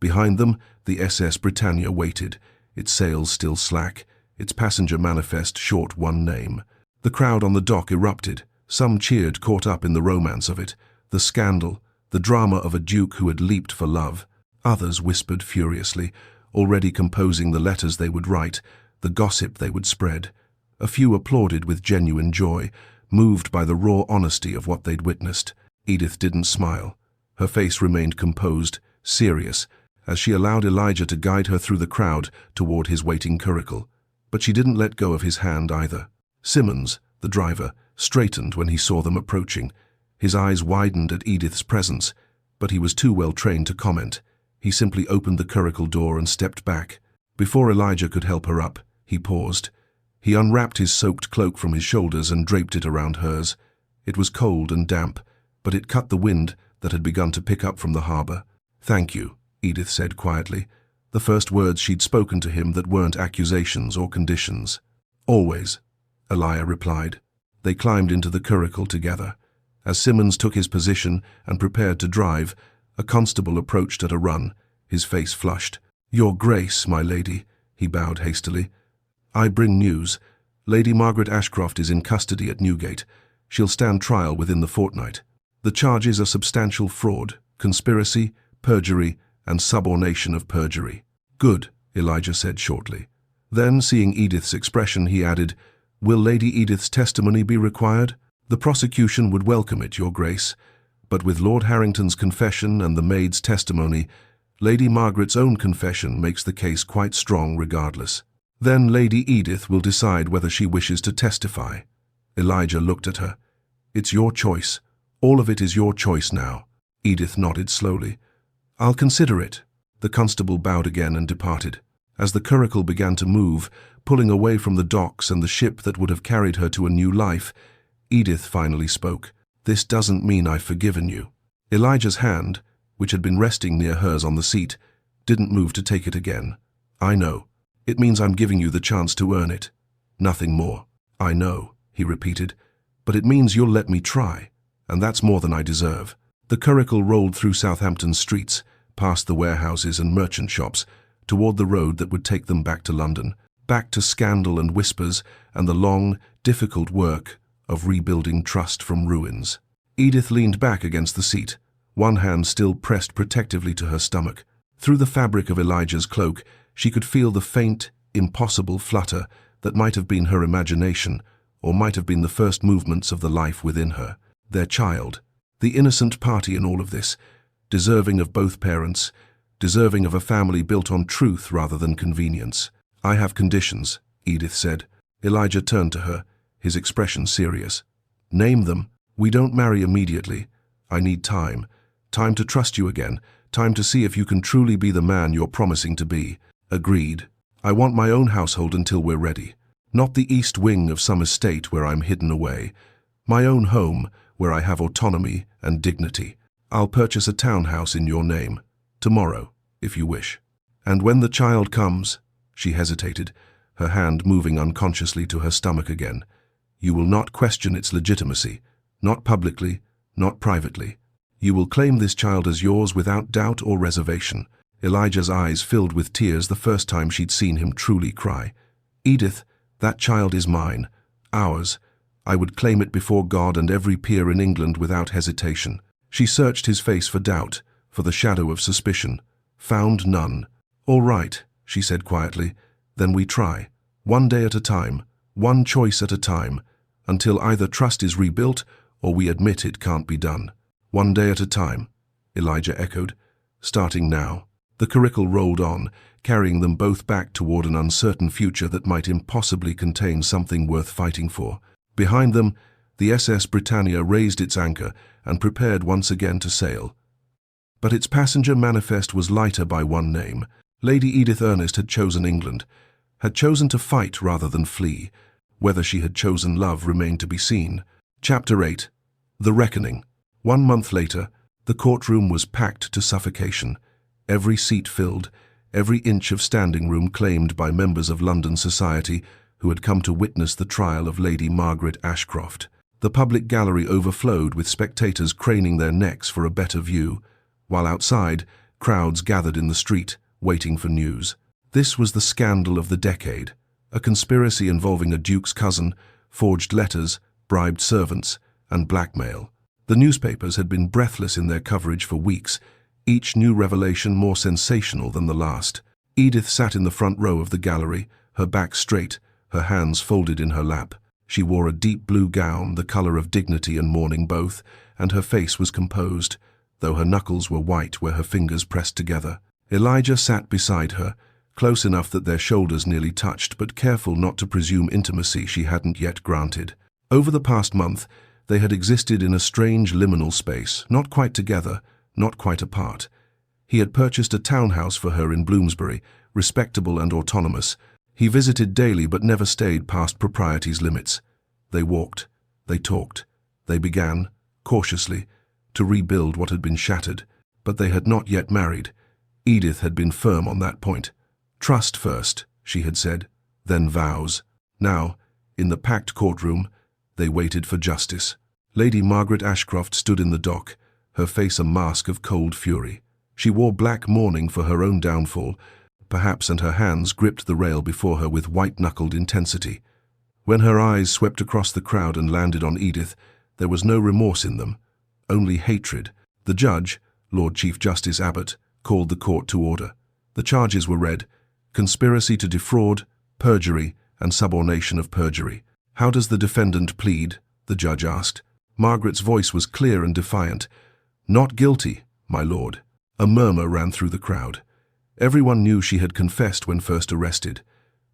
Behind them, the SS Britannia waited, its sails still slack, its passenger manifest short one name. The crowd on the dock erupted. Some cheered, caught up in the romance of it, the scandal, the drama of a duke who had leaped for love. Others whispered furiously, already composing the letters they would write, the gossip they would spread. A few applauded with genuine joy, moved by the raw honesty of what they'd witnessed. Edith didn't smile. Her face remained composed, serious, as she allowed Elijah to guide her through the crowd toward his waiting curricle. But she didn't let go of his hand either. Simmons, the driver, straightened when he saw them approaching. His eyes widened at Edith's presence, but he was too well trained to comment. He simply opened the curricle door and stepped back. Before Elijah could help her up, he paused. He unwrapped his soaked cloak from his shoulders and draped it around hers. It was cold and damp, but it cut the wind that had begun to pick up from the harbor. "Thank you," Edith said quietly, the first words she'd spoken to him that weren't accusations or conditions. "Always," Elijah replied. They climbed into the curricle together. As Simmons took his position and prepared to drive, a constable approached at a run, his face flushed. "Your Grace, my lady," he bowed hastily. "I bring news. Lady Margaret Ashcroft is in custody at Newgate. She'll stand trial within the fortnight. The charges are substantial fraud, conspiracy, perjury, and subornation of perjury." "Good," Elijah said shortly. Then, seeing Edith's expression, he added, "Will Lady Edith's testimony be required?" "The prosecution would welcome it, Your Grace, but with Lord Harrington's confession and the maid's testimony, Lady Margaret's own confession makes the case quite strong regardless. Then Lady Edith will decide whether she wishes to testify." Elijah looked at her. "It's your choice. All of it is your choice now." Edith nodded slowly. "I'll consider it." The constable bowed again and departed. As the curricle began to move, pulling away from the docks and the ship that would have carried her to a new life, Edith finally spoke. "This doesn't mean I've forgiven you." Elijah's hand, which had been resting near hers on the seat, didn't move to take it again. "I know. It means I'm giving you the chance to earn it. Nothing more." "I know," he repeated, "but it means you'll let me try, and that's more than I deserve." The curricle rolled through Southampton's streets, past the warehouses and merchant shops, toward the road that would take them back to London, back to scandal and whispers and the long, difficult work of rebuilding trust from ruins. Edith leaned back against the seat, one hand still pressed protectively to her stomach. Through the fabric of Elijah's cloak, she could feel the faint, impossible flutter that might have been her imagination, or might have been the first movements of the life within her. Their child, the innocent party in all of this, deserving of both parents, deserving of a family built on truth rather than convenience. "I have conditions," Edith said. Elijah turned to her, his expression serious. "Name them. We don't marry immediately. I need time. Time to trust you again. Time to see if you can truly be the man you're promising to be." "Agreed. I want my own household until we're ready. Not the east wing of some estate where I'm hidden away. My own home, where I have autonomy and dignity. I'll purchase a townhouse in your name. Tomorrow, if you wish. And when the child comes," she hesitated, her hand moving unconsciously to her stomach again. "You will not question its legitimacy, not publicly, not privately. You will claim this child as yours without doubt or reservation." Elijah's eyes filled with tears the first time she'd seen him truly cry. "Edith, that child is mine, ours. I would claim it before God and every peer in England without hesitation." She searched his face for doubt, for the shadow of suspicion. Found none. "All right," she said quietly. "Then we try. One day at a time, one choice at a time, until either trust is rebuilt or we admit it can't be done." "One day at a time," Elijah echoed. "Starting now." The curricle rolled on, carrying them both back toward an uncertain future that might impossibly contain something worth fighting for. Behind them, the SS Britannia raised its anchor and prepared once again to sail. But its passenger manifest was lighter by one name. Lady Edith Ernest had chosen England, had chosen to fight rather than flee. Whether she had chosen love remained to be seen. Chapter 8. The Reckoning. 1 month later, the courtroom was packed to suffocation. Every seat filled, every inch of standing room claimed by members of London society who had come to witness the trial of Lady Margaret Ashcroft. The public gallery overflowed with spectators craning their necks for a better view, while outside, crowds gathered in the street, waiting for news. This was the scandal of the decade, a conspiracy involving a duke's cousin, forged letters, bribed servants, and blackmail. The newspapers had been breathless in their coverage for weeks, each new revelation more sensational than the last. Edith sat in the front row of the gallery, her back straight, her hands folded in her lap. She wore a deep blue gown, the color of dignity and mourning both, and her face was composed, though her knuckles were white where her fingers pressed together. Elijah sat beside her, close enough that their shoulders nearly touched, but careful not to presume intimacy she hadn't yet granted. Over the past month, they had existed in a strange liminal space, not quite together, not quite apart. He had purchased a townhouse for her in Bloomsbury, respectable and autonomous. He visited daily but never stayed past propriety's limits. They walked, they talked, they began, cautiously, to rebuild what had been shattered, but they had not yet married. Edith had been firm on that point. "Trust first," she had said, then vows. Now, in the packed courtroom, they waited for justice. Lady Margaret Ashcroft stood in the dock, her face a mask of cold fury. She wore black mourning for her own downfall, perhaps, and her hands gripped the rail before her with white-knuckled intensity. When her eyes swept across the crowd and landed on Edith, there was no remorse in them, only hatred. The judge, Lord Chief Justice Abbott, called the court to order. The charges were read: conspiracy to defraud, perjury, and subornation of perjury. "How does the defendant plead?" the judge asked. Margaret's voice was clear and defiant. "Not guilty, my lord." A murmur ran through the crowd. Everyone knew she had confessed when first arrested.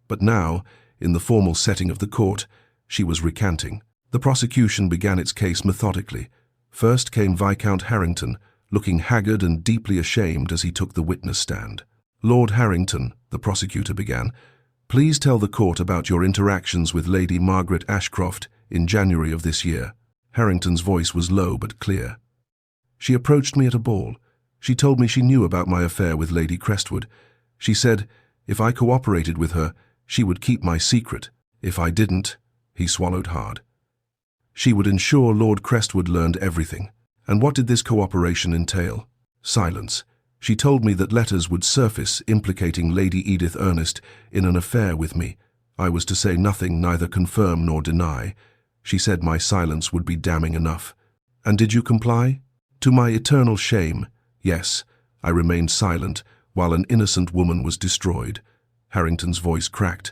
But now, in the formal setting of the court, she was recanting. The prosecution began its case methodically. First came Viscount Harrington, looking haggard and deeply ashamed as he took the witness stand. "Lord Harrington," the prosecutor began, "please tell the court about your interactions with Lady Margaret Ashcroft in January of this year." Harrington's voice was low but clear. "She approached me at a ball. She told me she knew about my affair with Lady Crestwood. She said if I cooperated with her, she would keep my secret. If I didn't," he swallowed hard, "she would ensure Lord Crestwood learned everything." "And what did this cooperation entail?" "Silence. She told me that letters would surface implicating Lady Edith Ernest in an affair with me. I was to say nothing, neither confirm nor deny. She said my silence would be damning enough." "And did you comply?" "To my eternal shame, yes. I remained silent while an innocent woman was destroyed." Harrington's voice cracked.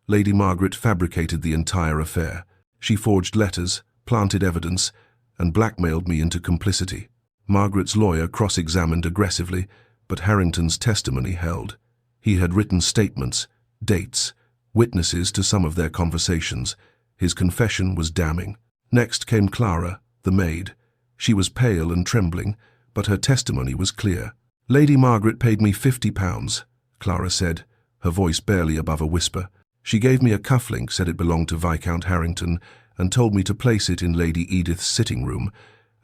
"Lady Margaret fabricated the entire affair. She forged letters, planted evidence, and blackmailed me into complicity." Margaret's lawyer cross-examined aggressively, but Harrington's testimony held. He had written statements, dates, witnesses to some of their conversations. His confession was damning. Next came Clara, the maid. She was pale and trembling, but her testimony was clear. "Lady Margaret paid me £50, Clara said, her voice barely above a whisper. "She gave me a cufflink, said it belonged to Viscount Harrington, and told me to place it in Lady Edith's sitting room,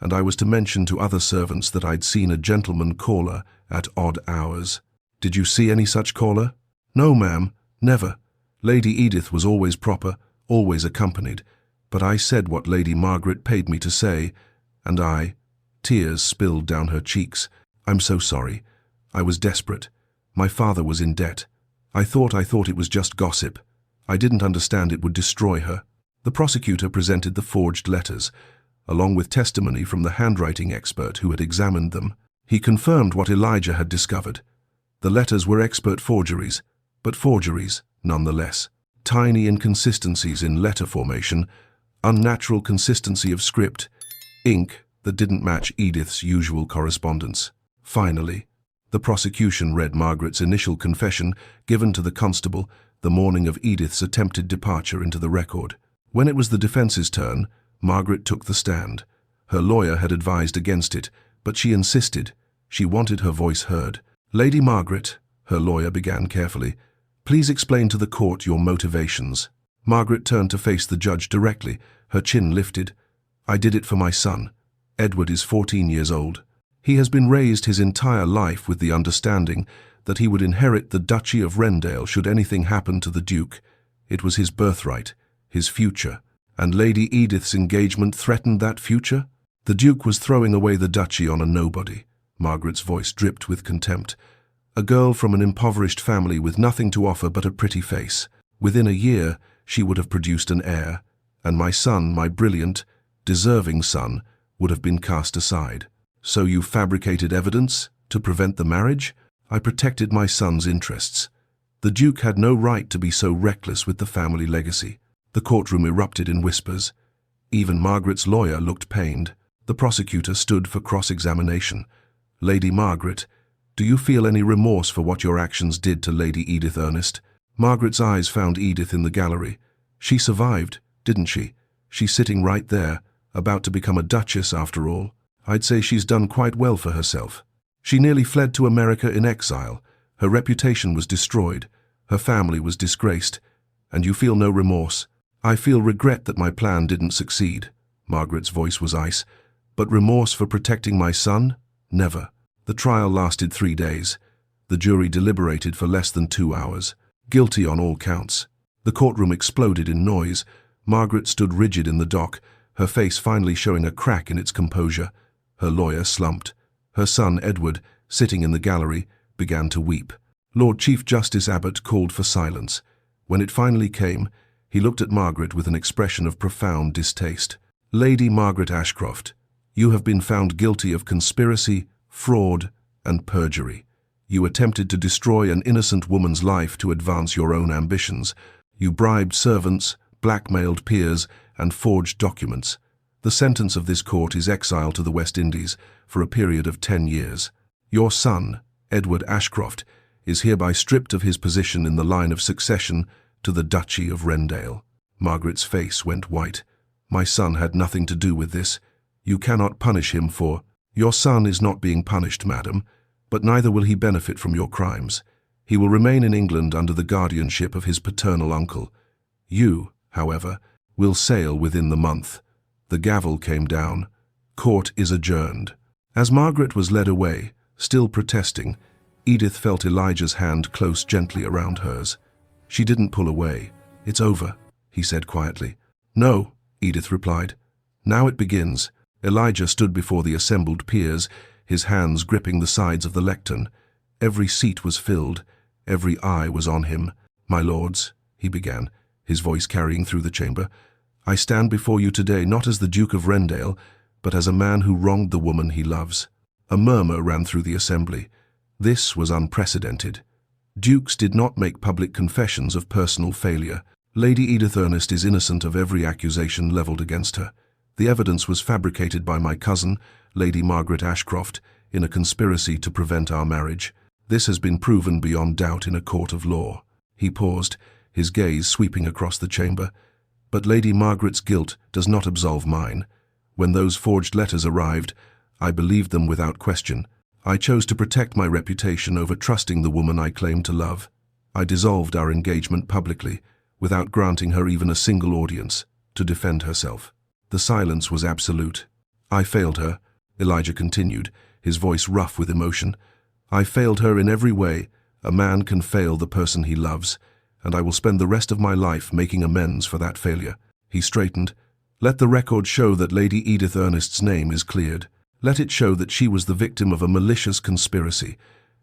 and I was to mention to other servants that I'd seen a gentleman caller at odd hours." "Did you see any such caller?" "No, ma'am, never. Lady Edith was always proper, always accompanied, but I said what Lady Margaret paid me to say, and tears spilled down her cheeks. I'm so sorry. I was desperate. My father was in debt. I thought it was just gossip. I didn't understand it would destroy her. The prosecutor presented the forged letters, along with testimony from the handwriting expert who had examined them. He confirmed what Elijah had discovered. The letters were expert forgeries, but forgeries nonetheless. Tiny inconsistencies in letter formation, unnatural consistency of script, ink that didn't match Edith's usual correspondence. Finally, the prosecution read Margaret's initial confession given to the constable the morning of Edith's attempted departure into the record. When it was the defense's turn, Margaret took the stand. Her lawyer had advised against it, but she insisted. She wanted her voice heard. Lady Margaret, her lawyer began carefully, please explain to the court your motivations. Margaret turned to face the judge directly, her chin lifted. I did it for my son. Edward is 14 years old. He has been raised his entire life with the understanding that he would inherit the Duchy of Wrendale should anything happen to the Duke. It was his birthright, his future, and Lady Edith's engagement threatened that future? The Duke was throwing away the duchy on a nobody. Margaret's voice dripped with contempt. A girl from an impoverished family with nothing to offer but a pretty face. Within a year, she would have produced an heir, and my son, my brilliant, deserving son, would have been cast aside. So you fabricated evidence to prevent the marriage? I protected my son's interests. The Duke had no right to be so reckless with the family legacy. The courtroom erupted in whispers. Even Margaret's lawyer looked pained. The prosecutor stood for cross-examination. Lady Margaret, do you feel any remorse for what your actions did to Lady Edith Ernest? Margaret's eyes found Edith in the gallery. She survived, didn't she? She's sitting right there, about to become a duchess after all. I'd say she's done quite well for herself. She nearly fled to America in exile. Her reputation was destroyed. Her family was disgraced. And you feel no remorse? I feel regret that my plan didn't succeed. Margaret's voice was ice. But remorse for protecting my son? Never. The trial lasted 3 days. The jury deliberated for less than 2 hours. Guilty on all counts. The courtroom exploded in noise. Margaret stood rigid in the dock, her face finally showing a crack in its composure. Her lawyer slumped. Her son, Edward, sitting in the gallery, began to weep. Lord Chief Justice Abbott called for silence. When it finally came, he looked at Margaret with an expression of profound distaste. Lady Margaret Ashcroft, you have been found guilty of conspiracy, fraud, and perjury. You attempted to destroy an innocent woman's life to advance your own ambitions. You bribed servants, blackmailed peers, and forged documents. The sentence of this court is exile to the West Indies for a period of 10 years. Your son, Edward Ashcroft, is hereby stripped of his position in the line of succession to the Duchy of Wrendale. Margaret's face went white. My son had nothing to do with this. You cannot punish him for... Your son is not being punished, madam, but neither will he benefit from your crimes. He will remain in England under the guardianship of his paternal uncle. You, however, will sail within the month. The gavel came down. Court is adjourned. As Margaret was led away, still protesting, Edith felt Elijah's hand close gently around hers. She didn't pull away. It's over, he said quietly. No, Edith replied. Now it begins. Elijah stood before the assembled peers, his hands gripping the sides of the lectern. Every seat was filled. Every eye was on him. My lords, he began, his voice carrying through the chamber, I stand before you today not as the Duke of Wrendale, but as a man who wronged the woman he loves. A murmur ran through the assembly. This was unprecedented. Dukes did not make public confessions of personal failure. Lady Edith Ernest is innocent of every accusation leveled against her. The evidence was fabricated by my cousin, Lady Margaret Ashcroft, in a conspiracy to prevent our marriage. This has been proven beyond doubt in a court of law. He paused, his gaze sweeping across the chamber. But Lady Margaret's guilt does not absolve mine. When those forged letters arrived, I believed them without question. I chose to protect my reputation over trusting the woman I claimed to love. I dissolved our engagement publicly, without granting her even a single audience, to defend herself. The silence was absolute. I failed her, Elijah continued, his voice rough with emotion. I failed her in every way. A man can fail the person he loves, and I will spend the rest of my life making amends for that failure." He straightened. "Let the record show that Lady Edith Ernest's name is cleared. Let it show that she was the victim of a malicious conspiracy,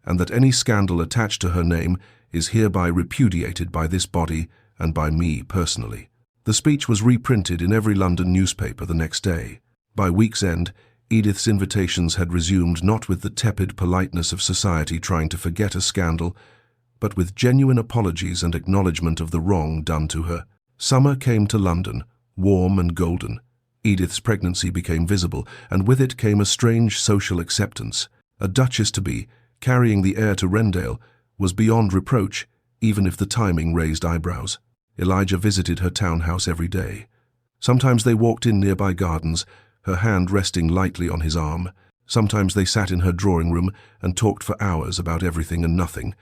and that any scandal attached to her name is hereby repudiated by this body and by me personally." The speech was reprinted in every London newspaper the next day. By week's end, Edith's invitations had resumed, not with the tepid politeness of society trying to forget a scandal, but with genuine apologies and acknowledgement of the wrong done to her. Summer came to London, warm and golden. Edith's pregnancy became visible, and with it came a strange social acceptance. A duchess-to-be, carrying the heir to Wrendale, was beyond reproach, even if the timing raised eyebrows. Elijah visited her townhouse every day. Sometimes they walked in nearby gardens, her hand resting lightly on his arm. Sometimes they sat in her drawing room and talked for hours about everything and nothing,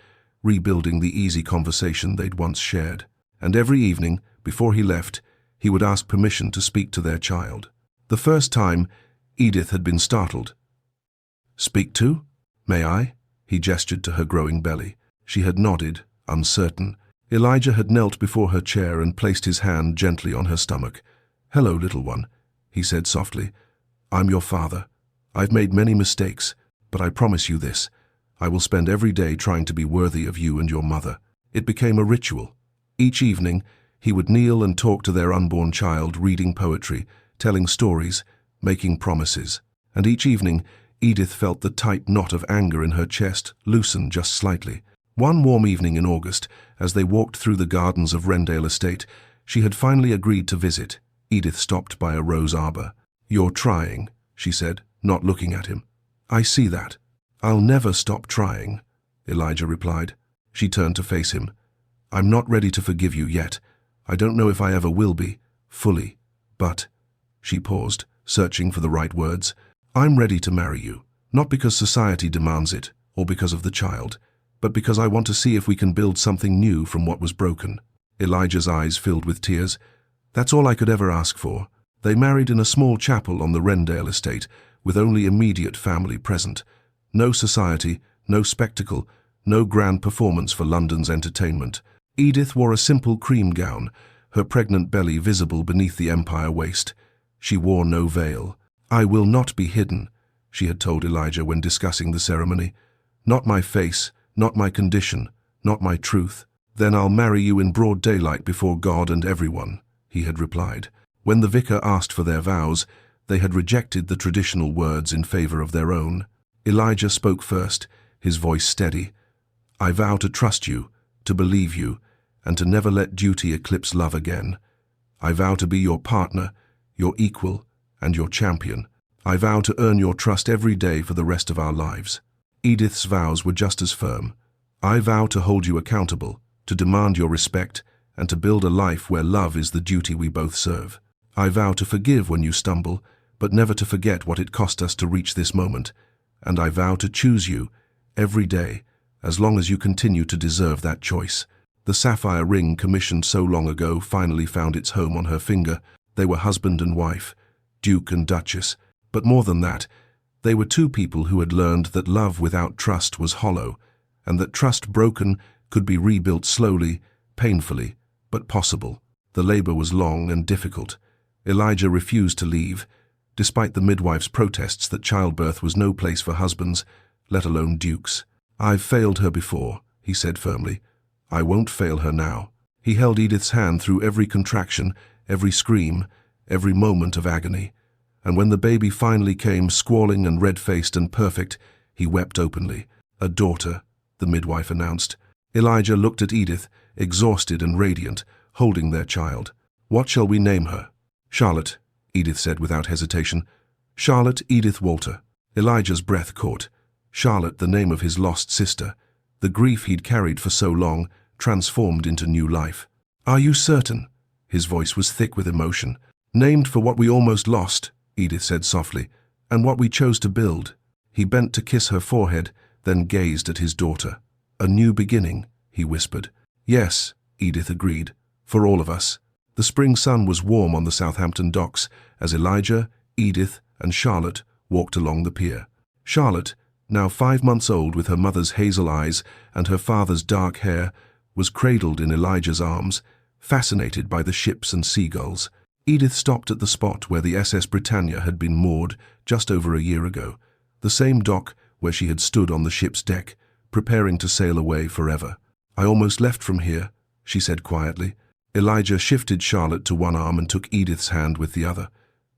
rebuilding the easy conversation they'd once shared. And every evening, before he left, he would ask permission to speak to their child. The first time, Edith had been startled. "Speak to? May I?" He gestured to her growing belly. She had nodded, uncertain. Elijah had knelt before her chair and placed his hand gently on her stomach. "Hello, little one," he said softly. "I'm your father. I've made many mistakes, but I promise you this. I will spend every day trying to be worthy of you and your mother." It became a ritual. Each evening, he would kneel and talk to their unborn child, reading poetry, telling stories, making promises. And each evening, Edith felt the tight knot of anger in her chest loosen just slightly. One warm evening in August, as they walked through the gardens of Wrendale Estate, she had finally agreed to visit. Edith stopped by a rose arbor. "You're trying," she said, not looking at him. "I see that." "I'll never stop trying," Elijah replied. She turned to face him. "I'm not ready to forgive you yet. I don't know if I ever will be, fully, but—" She paused, searching for the right words. "I'm ready to marry you, not because society demands it, or because of the child, but because I want to see if we can build something new from what was broken." Elijah's eyes filled with tears. "That's all I could ever ask for." They married in a small chapel on the Wrendale estate, with only immediate family present. No society, no spectacle, no grand performance for London's entertainment. Edith wore a simple cream gown, her pregnant belly visible beneath the empire waist. She wore no veil. "I will not be hidden," she had told Elijah when discussing the ceremony. "Not my face, not my condition, not my truth." "Then I'll marry you in broad daylight before God and everyone," he had replied. When the vicar asked for their vows, they had rejected the traditional words in favor of their own. Elijah spoke first, his voice steady. "I vow to trust you, to believe you, and to never let duty eclipse love again. I vow to be your partner, your equal, and your champion. I vow to earn your trust every day for the rest of our lives." Edith's vows were just as firm. "I vow to hold you accountable, to demand your respect, and to build a life where love is the duty we both serve. I vow to forgive when you stumble, but never to forget what it cost us to reach this moment. And I vow to choose you every day, as long as you continue to deserve that choice." The sapphire ring commissioned so long ago finally found its home on her finger. They were husband and wife, Duke and Duchess. But more than that, they were two people who had learned that love without trust was hollow, and that trust broken could be rebuilt slowly, painfully, but possible. The labor was long and difficult. Elijah refused to leave, despite the midwife's protests that childbirth was no place for husbands, let alone dukes. "I've failed her before," he said firmly. "I won't fail her now." He held Edith's hand through every contraction, every scream, every moment of agony. And when the baby finally came, squalling and red-faced and perfect, he wept openly. "A daughter," the midwife announced. Elijah looked at Edith, exhausted and radiant, holding their child. "What shall we name her?" "Charlotte," Edith said without hesitation. "Charlotte Edith Walter." Elijah's breath caught. Charlotte, the name of his lost sister. The grief he'd carried for so long, transformed into new life. "Are you certain?" His voice was thick with emotion. "Named for what we almost lost," Edith said softly, "and what we chose to build." He bent to kiss her forehead, then gazed at his daughter. "A new beginning," he whispered. "Yes," Edith agreed, "for all of us." The spring sun was warm on the Southampton Docks as Elijah, Edith, and Charlotte walked along the pier. Charlotte, now 5 months old with her mother's hazel eyes and her father's dark hair, was cradled in Elijah's arms, fascinated by the ships and seagulls. Edith stopped at the spot where the SS Britannia had been moored just over a year ago, the same dock where she had stood on the ship's deck, preparing to sail away forever. "I almost left from here," she said quietly. Elijah shifted Charlotte to one arm and took Edith's hand with the other.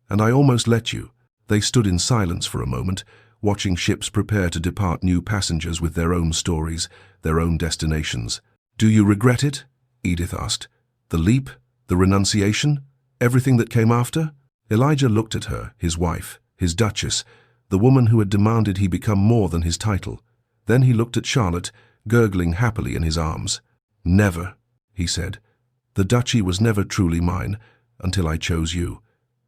"And I almost let you." They stood in silence for a moment, watching ships prepare to depart new passengers with their own stories, their own destinations. "Do you regret it?" Edith asked. "The leap? The renunciation? Everything that came after?" Elijah looked at her, his wife, his Duchess, the woman who had demanded he become more than his title. Then he looked at Charlotte, gurgling happily in his arms. "Never," he said. "The Duchy was never truly mine, until I chose you.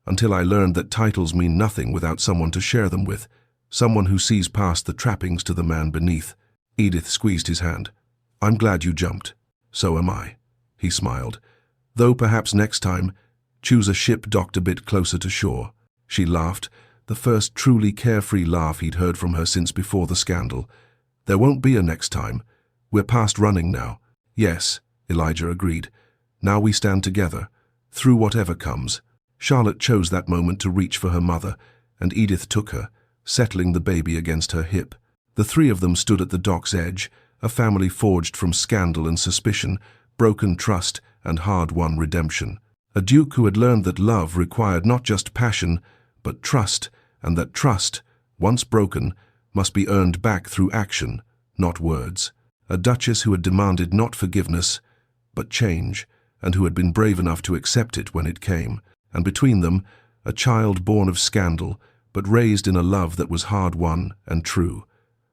Until I learned that titles mean nothing without someone to share them with, someone who sees past the trappings to the man beneath." Edith squeezed his hand. "I'm glad you jumped." "So am I," he smiled. "Though perhaps next time, choose a ship docked a bit closer to shore." She laughed, the first truly carefree laugh he'd heard from her since before the scandal. "There won't be a next time. We're past running now." "Yes," Elijah agreed. "Now we stand together, through whatever comes." Charlotte chose that moment to reach for her mother, and Edith took her, settling the baby against her hip. The three of them stood at the dock's edge, a family forged from scandal and suspicion, broken trust and hard-won redemption. A duke who had learned that love required not just passion, but trust, and that trust, once broken, must be earned back through action, not words. A duchess who had demanded not forgiveness, but change, and who had been brave enough to accept it when it came. And between them, a child born of scandal, but raised in a love that was hard-won and true.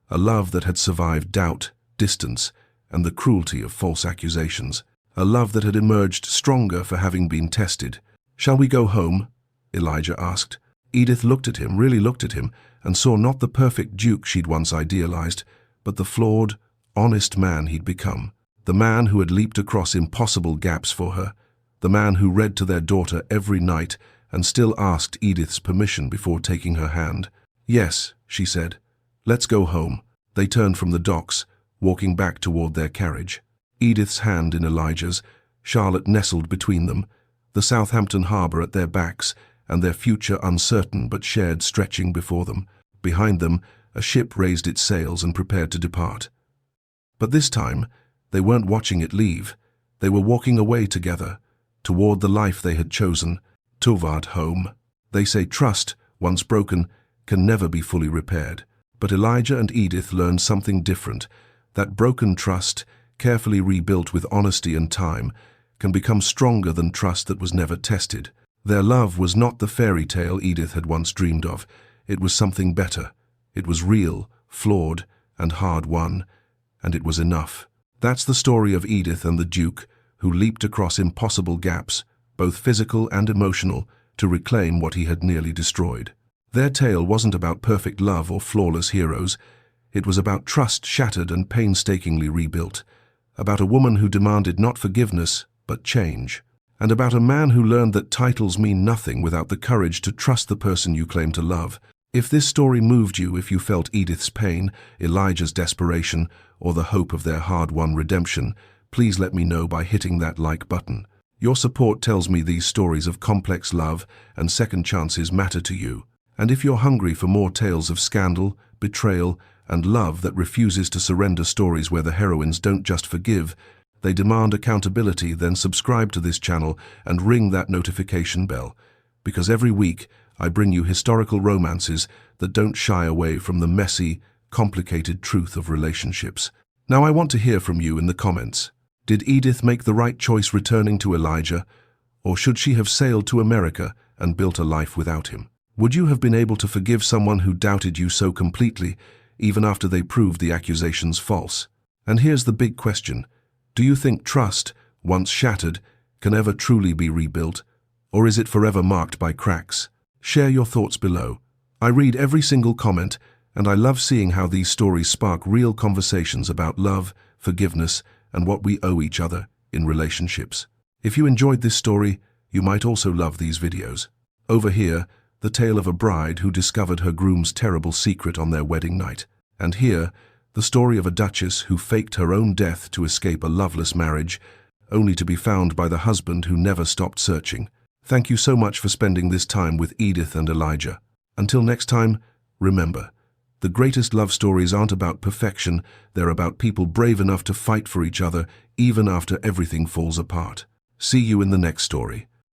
A love that had survived doubt, distance, and the cruelty of false accusations. A love that had emerged stronger for having been tested. "Shall we go home?" Elijah asked. Edith looked at him, really looked at him, and saw not the perfect duke she'd once idealized, but the flawed, honest man he'd become. The man who had leaped across impossible gaps for her. The man who read to their daughter every night and still asked Edith's permission before taking her hand. "Yes," she said. "Let's go home." They turned from the docks, walking back toward their carriage. Edith's hand in Elijah's, Charlotte nestled between them, the Southampton harbour at their backs, and their future uncertain but shared stretching before them. Behind them, a ship raised its sails and prepared to depart. But this time, they weren't watching it leave. They were walking away together, toward the life they had chosen, toward home. They say trust, once broken, can never be fully repaired. But Elijah and Edith learned something different. That broken trust, carefully rebuilt with honesty and time, can become stronger than trust that was never tested. Their love was not the fairy tale Edith had once dreamed of. It was something better. It was real, flawed, and hard-won, and it was enough. That's the story of Edith and the Duke, who leaped across impossible gaps, both physical and emotional, to reclaim what he had nearly destroyed. Their tale wasn't about perfect love or flawless heroes. It was about trust shattered and painstakingly rebuilt, about a woman who demanded not forgiveness, but change, and about a man who learned that titles mean nothing without the courage to trust the person you claim to love. If this story moved you, if you felt Edith's pain, Elijah's desperation, or the hope of their hard-won redemption, please let me know by hitting that like button. Your support tells me these stories of complex love and second chances matter to you. And if you're hungry for more tales of scandal, betrayal, and love that refuses to surrender, stories where the heroines don't just forgive, they demand accountability, then subscribe to this channel and ring that notification bell. Because every week, I bring you historical romances that don't shy away from the messy, complicated truth of relationships. Now I want to hear from you in the comments. Did Edith make the right choice returning to Elijah, or should she have sailed to America and built a life without him? Would you have been able to forgive someone who doubted you so completely, even after they proved the accusations false? And here's the big question. Do you think trust, once shattered, can ever truly be rebuilt, or is it forever marked by cracks? Share your thoughts below. I read every single comment, and I love seeing how these stories spark real conversations about love, forgiveness, and what we owe each other in relationships. If you enjoyed this story, you might also love these videos. Over here, the tale of a bride who discovered her groom's terrible secret on their wedding night. And here, The story of a duchess who faked her own death to escape a loveless marriage, only to be found by the husband who never stopped searching. Thank you so much for spending this time with Edith and Elijah. Until next time, remember, the greatest love stories aren't about perfection, they're about people brave enough to fight for each other even after everything falls apart. See you in the next story.